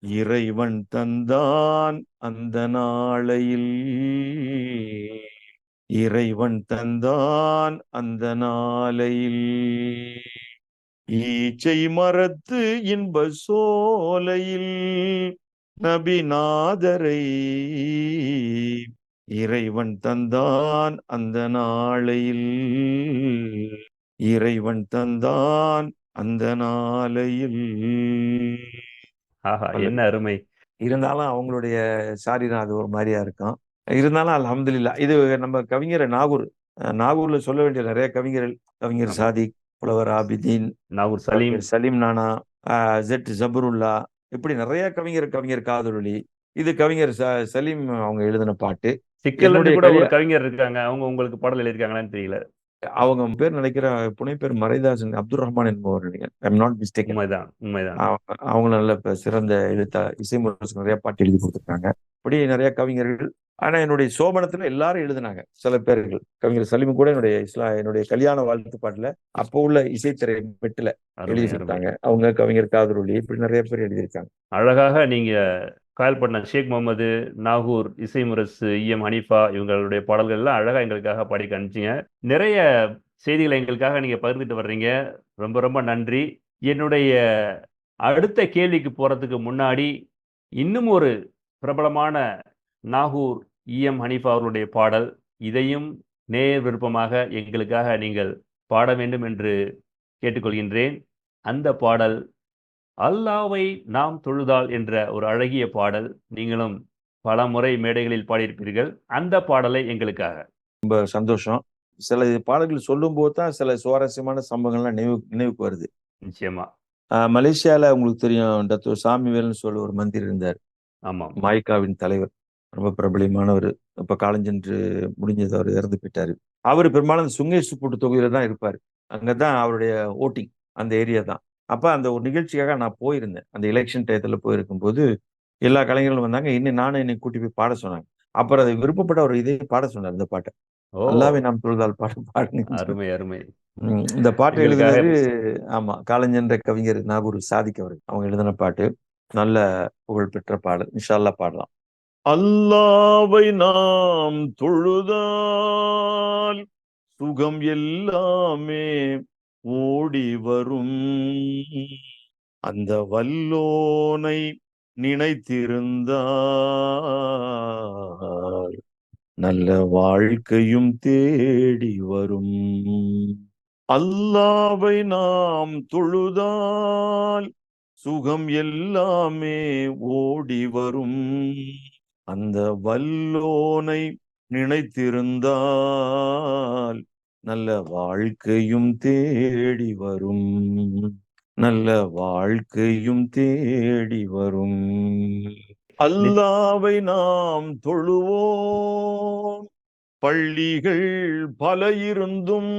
இறைவன் தந்தான் அந்த நாளையில். இறைவன் தந்தான் அந்த நாளையில். ஈச்சை மரத்து இன்ப சோலையில் நபிநாதரை இறைவன் தந்தான் அந்த நாளையில். இறைவன் தந்தான் அந்த நாளையில். ஆஹா! பல்லவி. என்ன அருமை! இருந்தாலும் அவங்களுடைய சாரீரம் அது ஒரு மாதிரியா இருக்கும். இருந்தாலும் அல்ஹம்துலில்லாஹ். இது நம்ம கவிஞர் நாகூர்ல சொல்ல வேண்டிய நிறைய கவிஞர்கள். கவிஞர் ஆமா. சாதிக், புலவர் ஆபிதீன், நாகூர் சலீம். கவிஞர் சலீம் நானா, ஜெட் ஜபருல்லா, இப்படி நிறைய கவிஞர் காதொலி. இது கவிஞர் சலீம் அவங்க எழுதின பாட்டு. சிக்கல்லேருந்து என்னுடைய கூட ஒரு கவிஞர் இருக்காங்க. அவங்க உங்களுக்கு பாடல் எழுதியிருக்காங்களான்னு தெரியல. அவங்க பேர் நினைக்கிற புனை பேர் மறைதாசன் அப்துல் ரஹ்மான் என்பவர் நினைக்கிறேன். I am not mistaken. உண்மைதான், உண்மைதான். அவங்க நல்ல சிறந்த இசை முரசு நிறைய பாட்டு எழுதி கொடுத்துருக்காங்க. இப்படி நிறைய கவிஞர்கள் ஆனா என்னுடைய சோபனத்துல எல்லாரும் எழுதினாங்க. சில பேர்கள் கவிஞர் சலீம் கூட என்னுடைய கல்யாண வாழ்த்து பாட்டுல அப்போ உள்ள இசைத்திரை மெட்டுல அருமை, எழுதி அருமை. கொடுத்தாங்க. அவங்க கவிஞர் காதரொலி இப்படி நிறைய பேர் எழுதியிருக்காங்க. அழகாக நீங்க காயல் பண்ண ஷேக் முகமது, நாகூர், இசை முரசு, இஎம் ஹனீஃபா இவங்களுடைய பாடல்கள் எல்லாம் அழகா எங்களுக்காக பாடி காமிச்சீங்க. நிறைய செய்திகளை எங்களுக்காக நீங்க பகிர்ந்துட்டு வர்றீங்க. ரொம்ப ரொம்ப நன்றி. என்னுடைய அடுத்த கேள்விக்கு போறதுக்கு முன்னாடி இன்னும் ஒரு பிரபலமான நாகூர் இஎம் ஹனீஃபா அவர்களுடைய பாடல், இதையும் நேர் விருப்பமாக எங்களுக்காக நீங்கள் பாட வேண்டும் என்று கேட்டுக்கொள்கின்றேன். அந்த பாடல் அல்லாவை நாம் தொழுதால் என்ற ஒரு அழகிய பாடல். நீங்களும் பல முறை மேடைகளில் பாடியிருப்பீர்கள். அந்த பாடலை எங்களுக்காக. ரொம்ப சந்தோஷம். சில பாடல்கள் சொல்லும் போது தான் சில சுவாரஸ்யமான சம்பவங்கள்லாம் நினைவுக்கு வருது. நிச்சயமா. மலேசியால உங்களுக்கு தெரியும், டத்தோ சாமிவேல்னு சொல்லி ஒரு மந்திரி இருந்தார். ஆமாம். மாய்காவின் தலைவர், ரொம்ப பிரபலியமானவர். இப்ப காலஞ்சென்று முடிஞ்சது, அவர் இறந்து போயிட்டாரு. அவர் பெரும்பாலும் அந்த சுங்கை சுப்புட்டு தொகுதியில தான் இருப்பார். அங்கதான் அவருடைய ஓட்டிங், அந்த ஏரியா தான். அப்ப அந்த ஒரு நிகழ்ச்சிக்காக நான் போயிருந்தேன். அந்த எலெக்ஷன் டயத்துல போயிருக்கும் போது எல்லா கலைஞர்களும் வந்தாங்க. நானும் என்னை கூட்டி போய் பாட சொன்னாங்க. அப்புறம் அதை விருப்பப்பட்ட ஒரு இதே பாட சொன்னார். இந்த பாட்டை, ஓ, அல்லாவே நாம் தொழுதால் பாடுங்க. அருமை, அருமை. இந்த பாட்டை எங்களுக்காக எழுதினது ஆமா காலஞ்சென்ற கவிஞர் நாகூர் சாதிக் அவர்கள். அவங்க எழுதின பாட்டு, நல்ல புகழ்பெற்ற பாடல். இன்ஷா அல்லாஹ் பாடலாம். அல்லாவை நாம் தொழுதால் சுகம் எல்லாமே ஓடி வரும், அந்த வல்லோனை நினைத்திருந்தால் நல்ல வாழ்க்கையும் தேடி வரும். அல்லாவை நாம் தொழுதால் சுகம் எல்லாமே ஓடி வரும், அந்த வல்லோனை நினைத்திருந்தால் நல்ல வாழ்க்கையும் தேடி வரும், நல்ல வாழ்க்கையும் தேடி வரும். அல்லாவை நாம் தொழுவோம், பள்ளிகள் பல இருந்தும்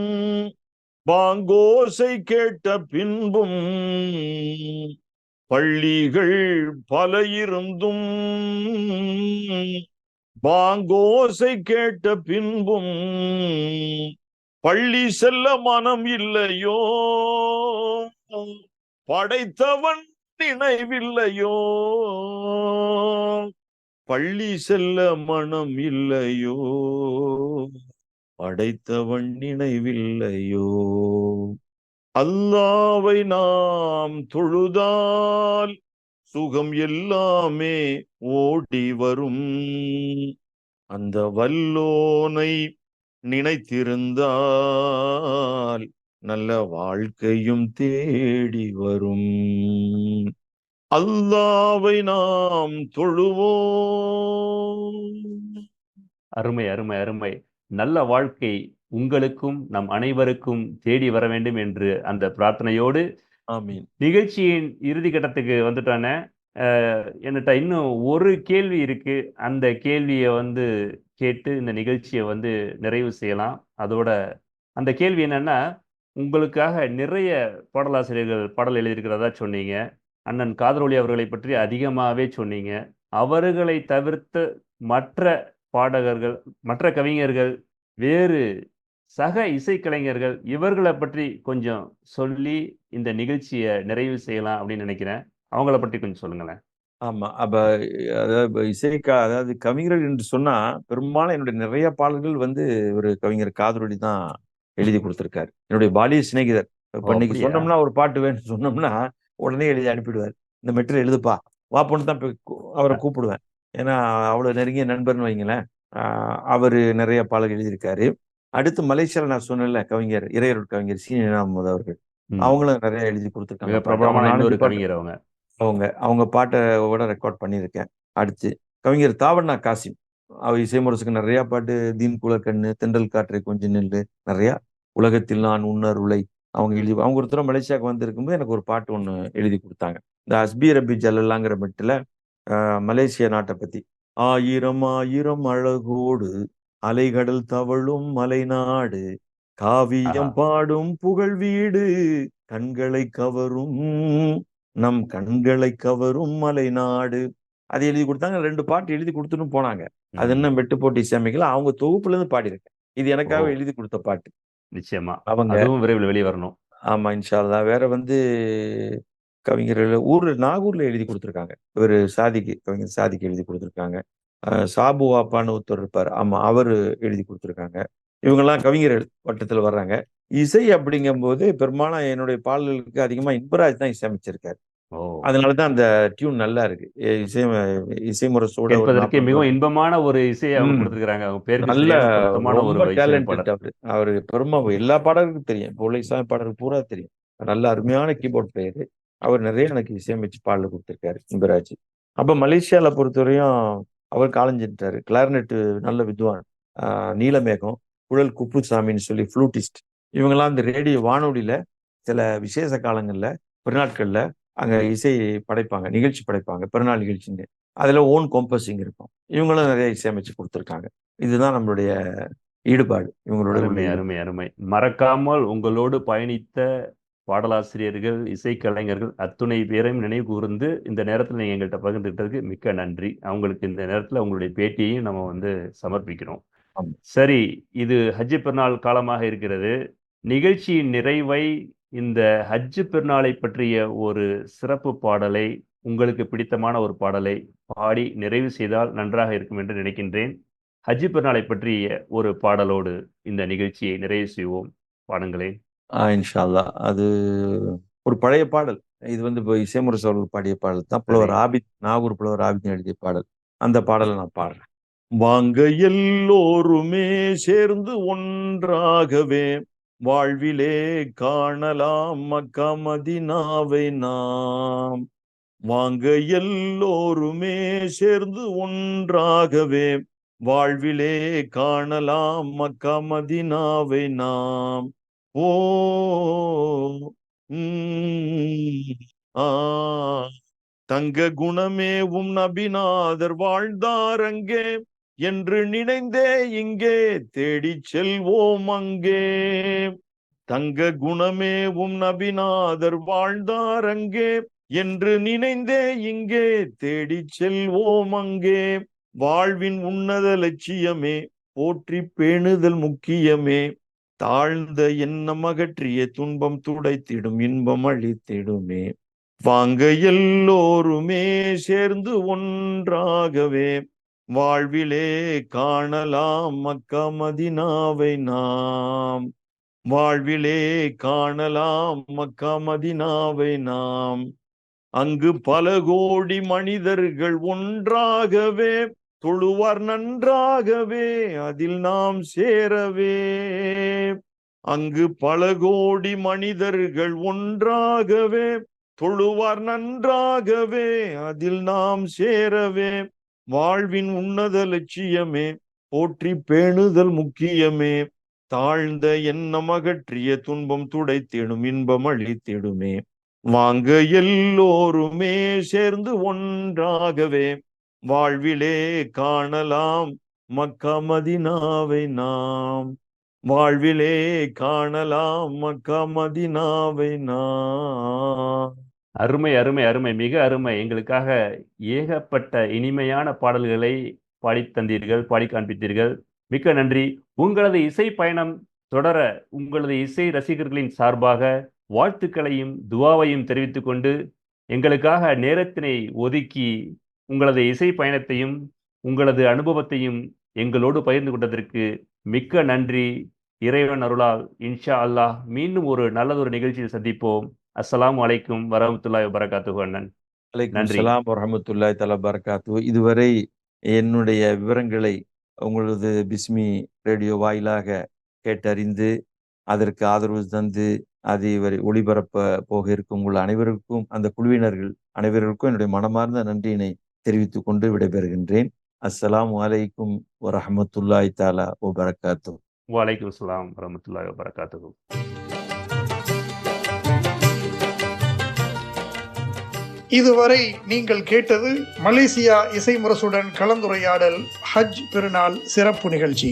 பாங்கோசை கேட்ட பின்பும், பள்ளிகள் பல இருந்தும் பாங்கோசை கேட்ட பின்பும் பள்ளி செல்ல மனம் இல்லையோ, படைத்தவன் நினைவில்லையோ, பள்ளி செல்ல மனம் இல்லையோ, படைத்தவன் நினைவில்லையோ. அல்லாவை நாம் தொழுதால் சுகம் எல்லாமே ஓடி வரும், அந்த வல்லோனை நினைத்திருந்தால் நல்ல வாழ்க்கையும் தேடி வரும். அல்லாவை நாம் தொழுவோம். அருமை, அருமை, அருமை. நல்ல வாழ்க்கை உங்களுக்கும் நம் அனைவருக்கும் தேடி வர வேண்டும் என்று அந்த பிரார்த்தனையோடு ஆமீன். நிகழ்ச்சியின் இறுதி கட்டத்துக்கு வந்துட்டானே. என்கிட்ட இன்னும் ஒரு கேள்வி இருக்கு. அந்த கேள்வியை கேட்டு இந்த நிகழ்ச்சியை நிறைவு செய்யலாம். அதோட அந்த கேள்வி என்னன்னா, உங்களுக்காக நிறைய பாடலாசிரியர்கள் பாடல் எழுதியிருக்கிறதா சொன்னீங்க. அண்ணன் காதரொலி அவர்களை பற்றி அதிகமாகவே சொன்னீங்க. அவர்களை தவிர்த்து மற்ற பாடகர்கள், மற்ற கவிஞர்கள், வேறு சக இசைக்கலைஞர்கள், இவர்களை பற்றி கொஞ்சம் சொல்லி இந்த நிகழ்ச்சியை நிறைவு செய்யலாம் அப்படின்னு நினைக்கிறேன். அவங்கள பற்றி கொஞ்சம் சொல்லுங்களேன். ஆமா. அதாவது கவிஞர்கள் என்று சொன்னா பெரும்பாலும் என்னுடைய நிறைய பாடல்கள் ஒரு கவிஞர் காதரொலி தான் எழுதி கொடுத்திருக்காரு. என்னுடைய பாலிய சிநேகிதர். இப்ப இன்னைக்கு அப்படியா? சொன்னோம்னா, ஒரு பாட்டு வேணும்னு சொன்னோம்னா உடனே எழுதி அனுப்பிடுவார். இந்த மெட்டீரியல் எழுதுப்பா, வா பொண்ணு தான் அவரை கூப்பிடுவேன். ஏன்னா அவ்வளவு நெருங்கிய நண்பர்னு வைங்களேன். அவரு நிறைய பாடல்கள் எழுதியிருக்காரு. அடுத்து மலேசியால நான் சொன்னேன்ல, கவிஞர் இறையருட் கவிஞர் சீனி அஹமது அவர்கள், அவங்களும் நிறைய எழுதி கொடுத்துருக்காங்க. பிரபலமான இன்னொரு கவிஞர். அவங்க பாட்டை கூட ரெக்கார்ட் பண்ணியிருக்கேன். அடுத்து கவிஞர் தாவண்ணா காசிம், அவர் இசைமுரசுக்கு நிறைய பாட்டு, தீன் குலக்கண்ணு, தென்றல் காற்றை கொஞ்சம் நெல்லு, நிறைய உலகத்தில் நான் உன்னருளை அவங்க ஒருத்தர் மலேசியாவுக்கு வந்திருக்கும்போது எனக்கு ஒரு பாட்டு ஒன்று எழுதி கொடுத்தாங்க. இந்த அஸ்பி ரபி ஜல்லாங்கிற மெட்டில் மலேசியா நாட்டை பத்தி, ஆயிரம் ஆயிரம் அழகோடு அலைகடல் தவழும் மலைநாடு, காவியம் பாடும் புகழ் வீடு, கண்களை கவரும் நம் கண்களை கவரும் மலைநாடு, அது எழுதி கொடுத்தாங்க. 2 பாட்டு எழுதி கொடுத்துட்டு போனாங்க. அது இன்னும் வெட்டு போட்டு இசையமைக்கல. அவங்க தொகுப்புல இருந்து பாடியிருக்கேன். இது எனக்காக எழுதி கொடுத்த பாட்டு. நிச்சயமா அவங்க அதுவும் விரைவில் வெளியே வரணும். ஆமா, இன்ஷா அல்லாஹ். வேற வந்து கவிஞர்கள் நாகூர்ல எழுதி கொடுத்துருக்காங்க. இவர் சாதிக்கு, கவிஞர் சாதிக்கு எழுதி கொடுத்துருக்காங்க. சாபு வாப்பான்னு ஒருத்தர் இருப்பார். ஆமா, அவரு எழுதி கொடுத்துருக்காங்க. இவங்கெல்லாம் கவிஞர்கள் வட்டத்தில் வர்றாங்க. இசை அப்படிங்கும்போது பெரும்பாலும் என்னுடைய பாடல்களுக்கு அதிகமா இன்பராஜ் தான் இசையமைச்சிருக்காரு. அதனாலதான் அந்த டியூன் நல்லா இருக்கு. இசை முரசோட கேட்பதற்கு மிகவும் இன்பமான ஒரு இசையை அவங்க கொடுத்திருக்காங்க. அவங்க பேருக்கு நல்ல பொருத்தமான ஒரு டேலண்டட் அவரு பெருமா எல்லா பாடலுக்கும் தெரியும். இப்போ உள்ள இசை பாடலுக்கு பூரா தெரியும். நல்ல அருமையான கீபோர்ட் பிளேயரு. அவர் நிறைய எனக்கு இசையமைச்சு பாடல் கொடுத்திருக்காரு இன்பராஜ். அப்ப மலேசியால பொறுத்தவரையும் அவர் காலஞ்சிட்டாரு. கிளாரினெட் நல்ல வித்வான். நீலமேகம், குழல் குப்புசாமின்னு சொல்லி ஃப்ளூட்டிஸ்ட். இவங்கெல்லாம் இந்த ரேடியோ வானொலியில சில விசேஷ காலங்கள்ல பெருநாட்கள்ல அங்க இசை படைப்பாங்க, நிகழ்ச்சி படைப்பாங்க, பெருநாள் நிகழ்ச்சிங்க. அதுல ஓன் கம்போசிங் இருக்கும். இவங்களும் நிறைய இசையமைச்சு கொடுத்துருக்காங்க. இதுதான் நம்மளுடைய ஈடுபாடு. இவங்களோட அருமை அருமை. மறக்காமல் உங்களோடு பயணித்த பாடலாசிரியர்கள், இசைக்கலைஞர்கள் அத்துணை பேரையும் நினைவு கூர்ந்து இந்த நேரத்தில் நீங்க எங்கள்கிட்ட பகிர்ந்துகிட்டதுக்கு மிக்க நன்றி. அவங்களுக்கு இந்த நேரத்தில் உங்களுடைய பேட்டியையும் நம்ம வந்து சமர்ப்பிக்கிறோம். சரி, இது ஹஜ் பெருநாள் காலமாக இருக்கிறது. நிகழ்ச்சியின் நிறைவை இந்த ஹஜ் பெருநாளை பற்றிய ஒரு சிறப்பு பாடலை, உங்களுக்கு பிடித்தமான ஒரு பாடலை பாடி நிறைவு செய்தால் நன்றாக இருக்கும் என்று நினைக்கின்றேன். ஹஜ் பெருநாளை பற்றிய ஒரு பாடலோடு இந்த நிகழ்ச்சியை நிறைவு செய்வோம். பாடுங்களேன். இன்ஷா அல்லாஹ். அது ஒரு பழைய பாடல். இது வந்து இப்போ இசைமுரசு அவர்கள் பாடிய பாடல் தான். புலவர் ஆபித், நாகூர் புலவர் ஆபித் எழுதிய பாடல். அந்த பாடலை நான் பாடுறேன். வாங்க எல்லோருமே சேர்ந்து ஒன்றாகவே வாழ்விலே காணலாம் மக்கா மதீனாவை நாம். வாங்க எல்லோருமே சேர்ந்து ஒன்றாகவே வாழ்விலே காணலாம் மக்கா மதீனாவை நாம். ஓ தங்க குணமேவும் நபிநாதர் வாழ்ந்தாரங்கே என்று நினைந்தே இங்கே தேடி செல்வோம் அங்கே. தங்க குணமேவும் நபிநாதர் வாழ்ந்தாரங்கே என்று நினைந்தே இங்கே தேடி செல்வோம் அங்கே. வாழ்வின் உன்னத லட்சியமே போற்றி பேணுதல் முக்கியமே. தாழ்ந்த எண்ணம் அகற்றிய துன்பம் துடைத்திடும் இன்பம் அளித்திடுமே. வாங்க எல்லோருமே சேர்ந்து ஒன்றாகவே வாழ்விலே காணலாம் மக்கா மதீனாவை நாம். வாழ்விலே காணலாம் மக்கா மதீனாவை நாம். அங்கு பல கோடி மனிதர்கள் ஒன்றாகவே தொழுவார் நன்றாகவே அதில் நாம் சேரவே. அங்கு பல கோடி மனிதர்கள் ஒன்றாகவே தொழுவார் நன்றாகவே அதில் நாம் சேரவே. வாழ்வின் உன்னத லட்சியமே போற்றி பேணுதல் முக்கியமே. தாழ்ந்த எண்ணம் அகற்றிய துன்பம் துடைத்திடும் இன்பம் அளித்திடுமே. வாங்க எல்லோருமே சேர்ந்து ஒன்றாகவே வாழ்விலே காணலாம் மக்கா மதீனாவை நாம். வாழ்விலே காணலாம் மக்கா மதீனாவை நாம். அருமை அருமை அருமை, மிக அருமை. எங்களுக்காக ஏகப்பட்ட இனிமையான பாடல்களை பாடி தந்தீர்கள், பாடி காண்பித்தீர்கள். மிக்க நன்றி. உங்களது இசை பயணம் தொடர உங்களது இசை ரசிகர்களின் சார்பாக வாழ்த்துக்களையும் துவாவையும் தெரிவித்துக் கொண்டு எங்களுக்காக நேரத்தினை ஒதுக்கி உங்களது இசை பயணத்தையும் உங்களது அனுபவத்தையும் எங்களோடு பகிர்ந்து கொண்டதற்கு மிக்க நன்றி. இறைவன் அருளால் இன்ஷா அல்லாஹ் மீண்டும் ஒரு நல்லதொரு நிகழ்ச்சியில் சந்திப்போம். அஸ்ஸலாமு அலைக்கும் வரஹ்மத்துல்லாஹி வபரகாத்துஹு. அண்ணன் நன்றி. அஸ்ஸலாம் வரஹ்மத்துல்லாஹி தஆலா வபரகாத்துஹு. இதுவரை என்னுடைய விவரங்களை உங்களது பிஸ்மி ரேடியோ வாயிலாக கேட்டறிந்து அதற்கு ஆதரவு தந்து அதை ஒளிபரப்ப போக இருக்கும் உங்கள் அனைவருக்கும், அந்த குழுவினர்கள் அனைவருக்கும் என்னுடைய மனமார்ந்த நன்றியினை தெரிவித்துக் கொண்டு விடைபெறுகின்றேன். அஸ்ஸலாமு அலைக்கும் வரஹ்மத்துல்லாஹி தஆலா வபரகாத்துஹு. வலைக்கும் அஸ்ஸலாம் வரஹ்மத்துல்லாஹி வபரகாத்துஹு. இதுவரை நீங்கள் கேட்டது மலேசியா இசை முரசுடன் கலந்துரையாடல் ஹஜ் பெருநாள் சிறப்பு நிகழ்ச்சி.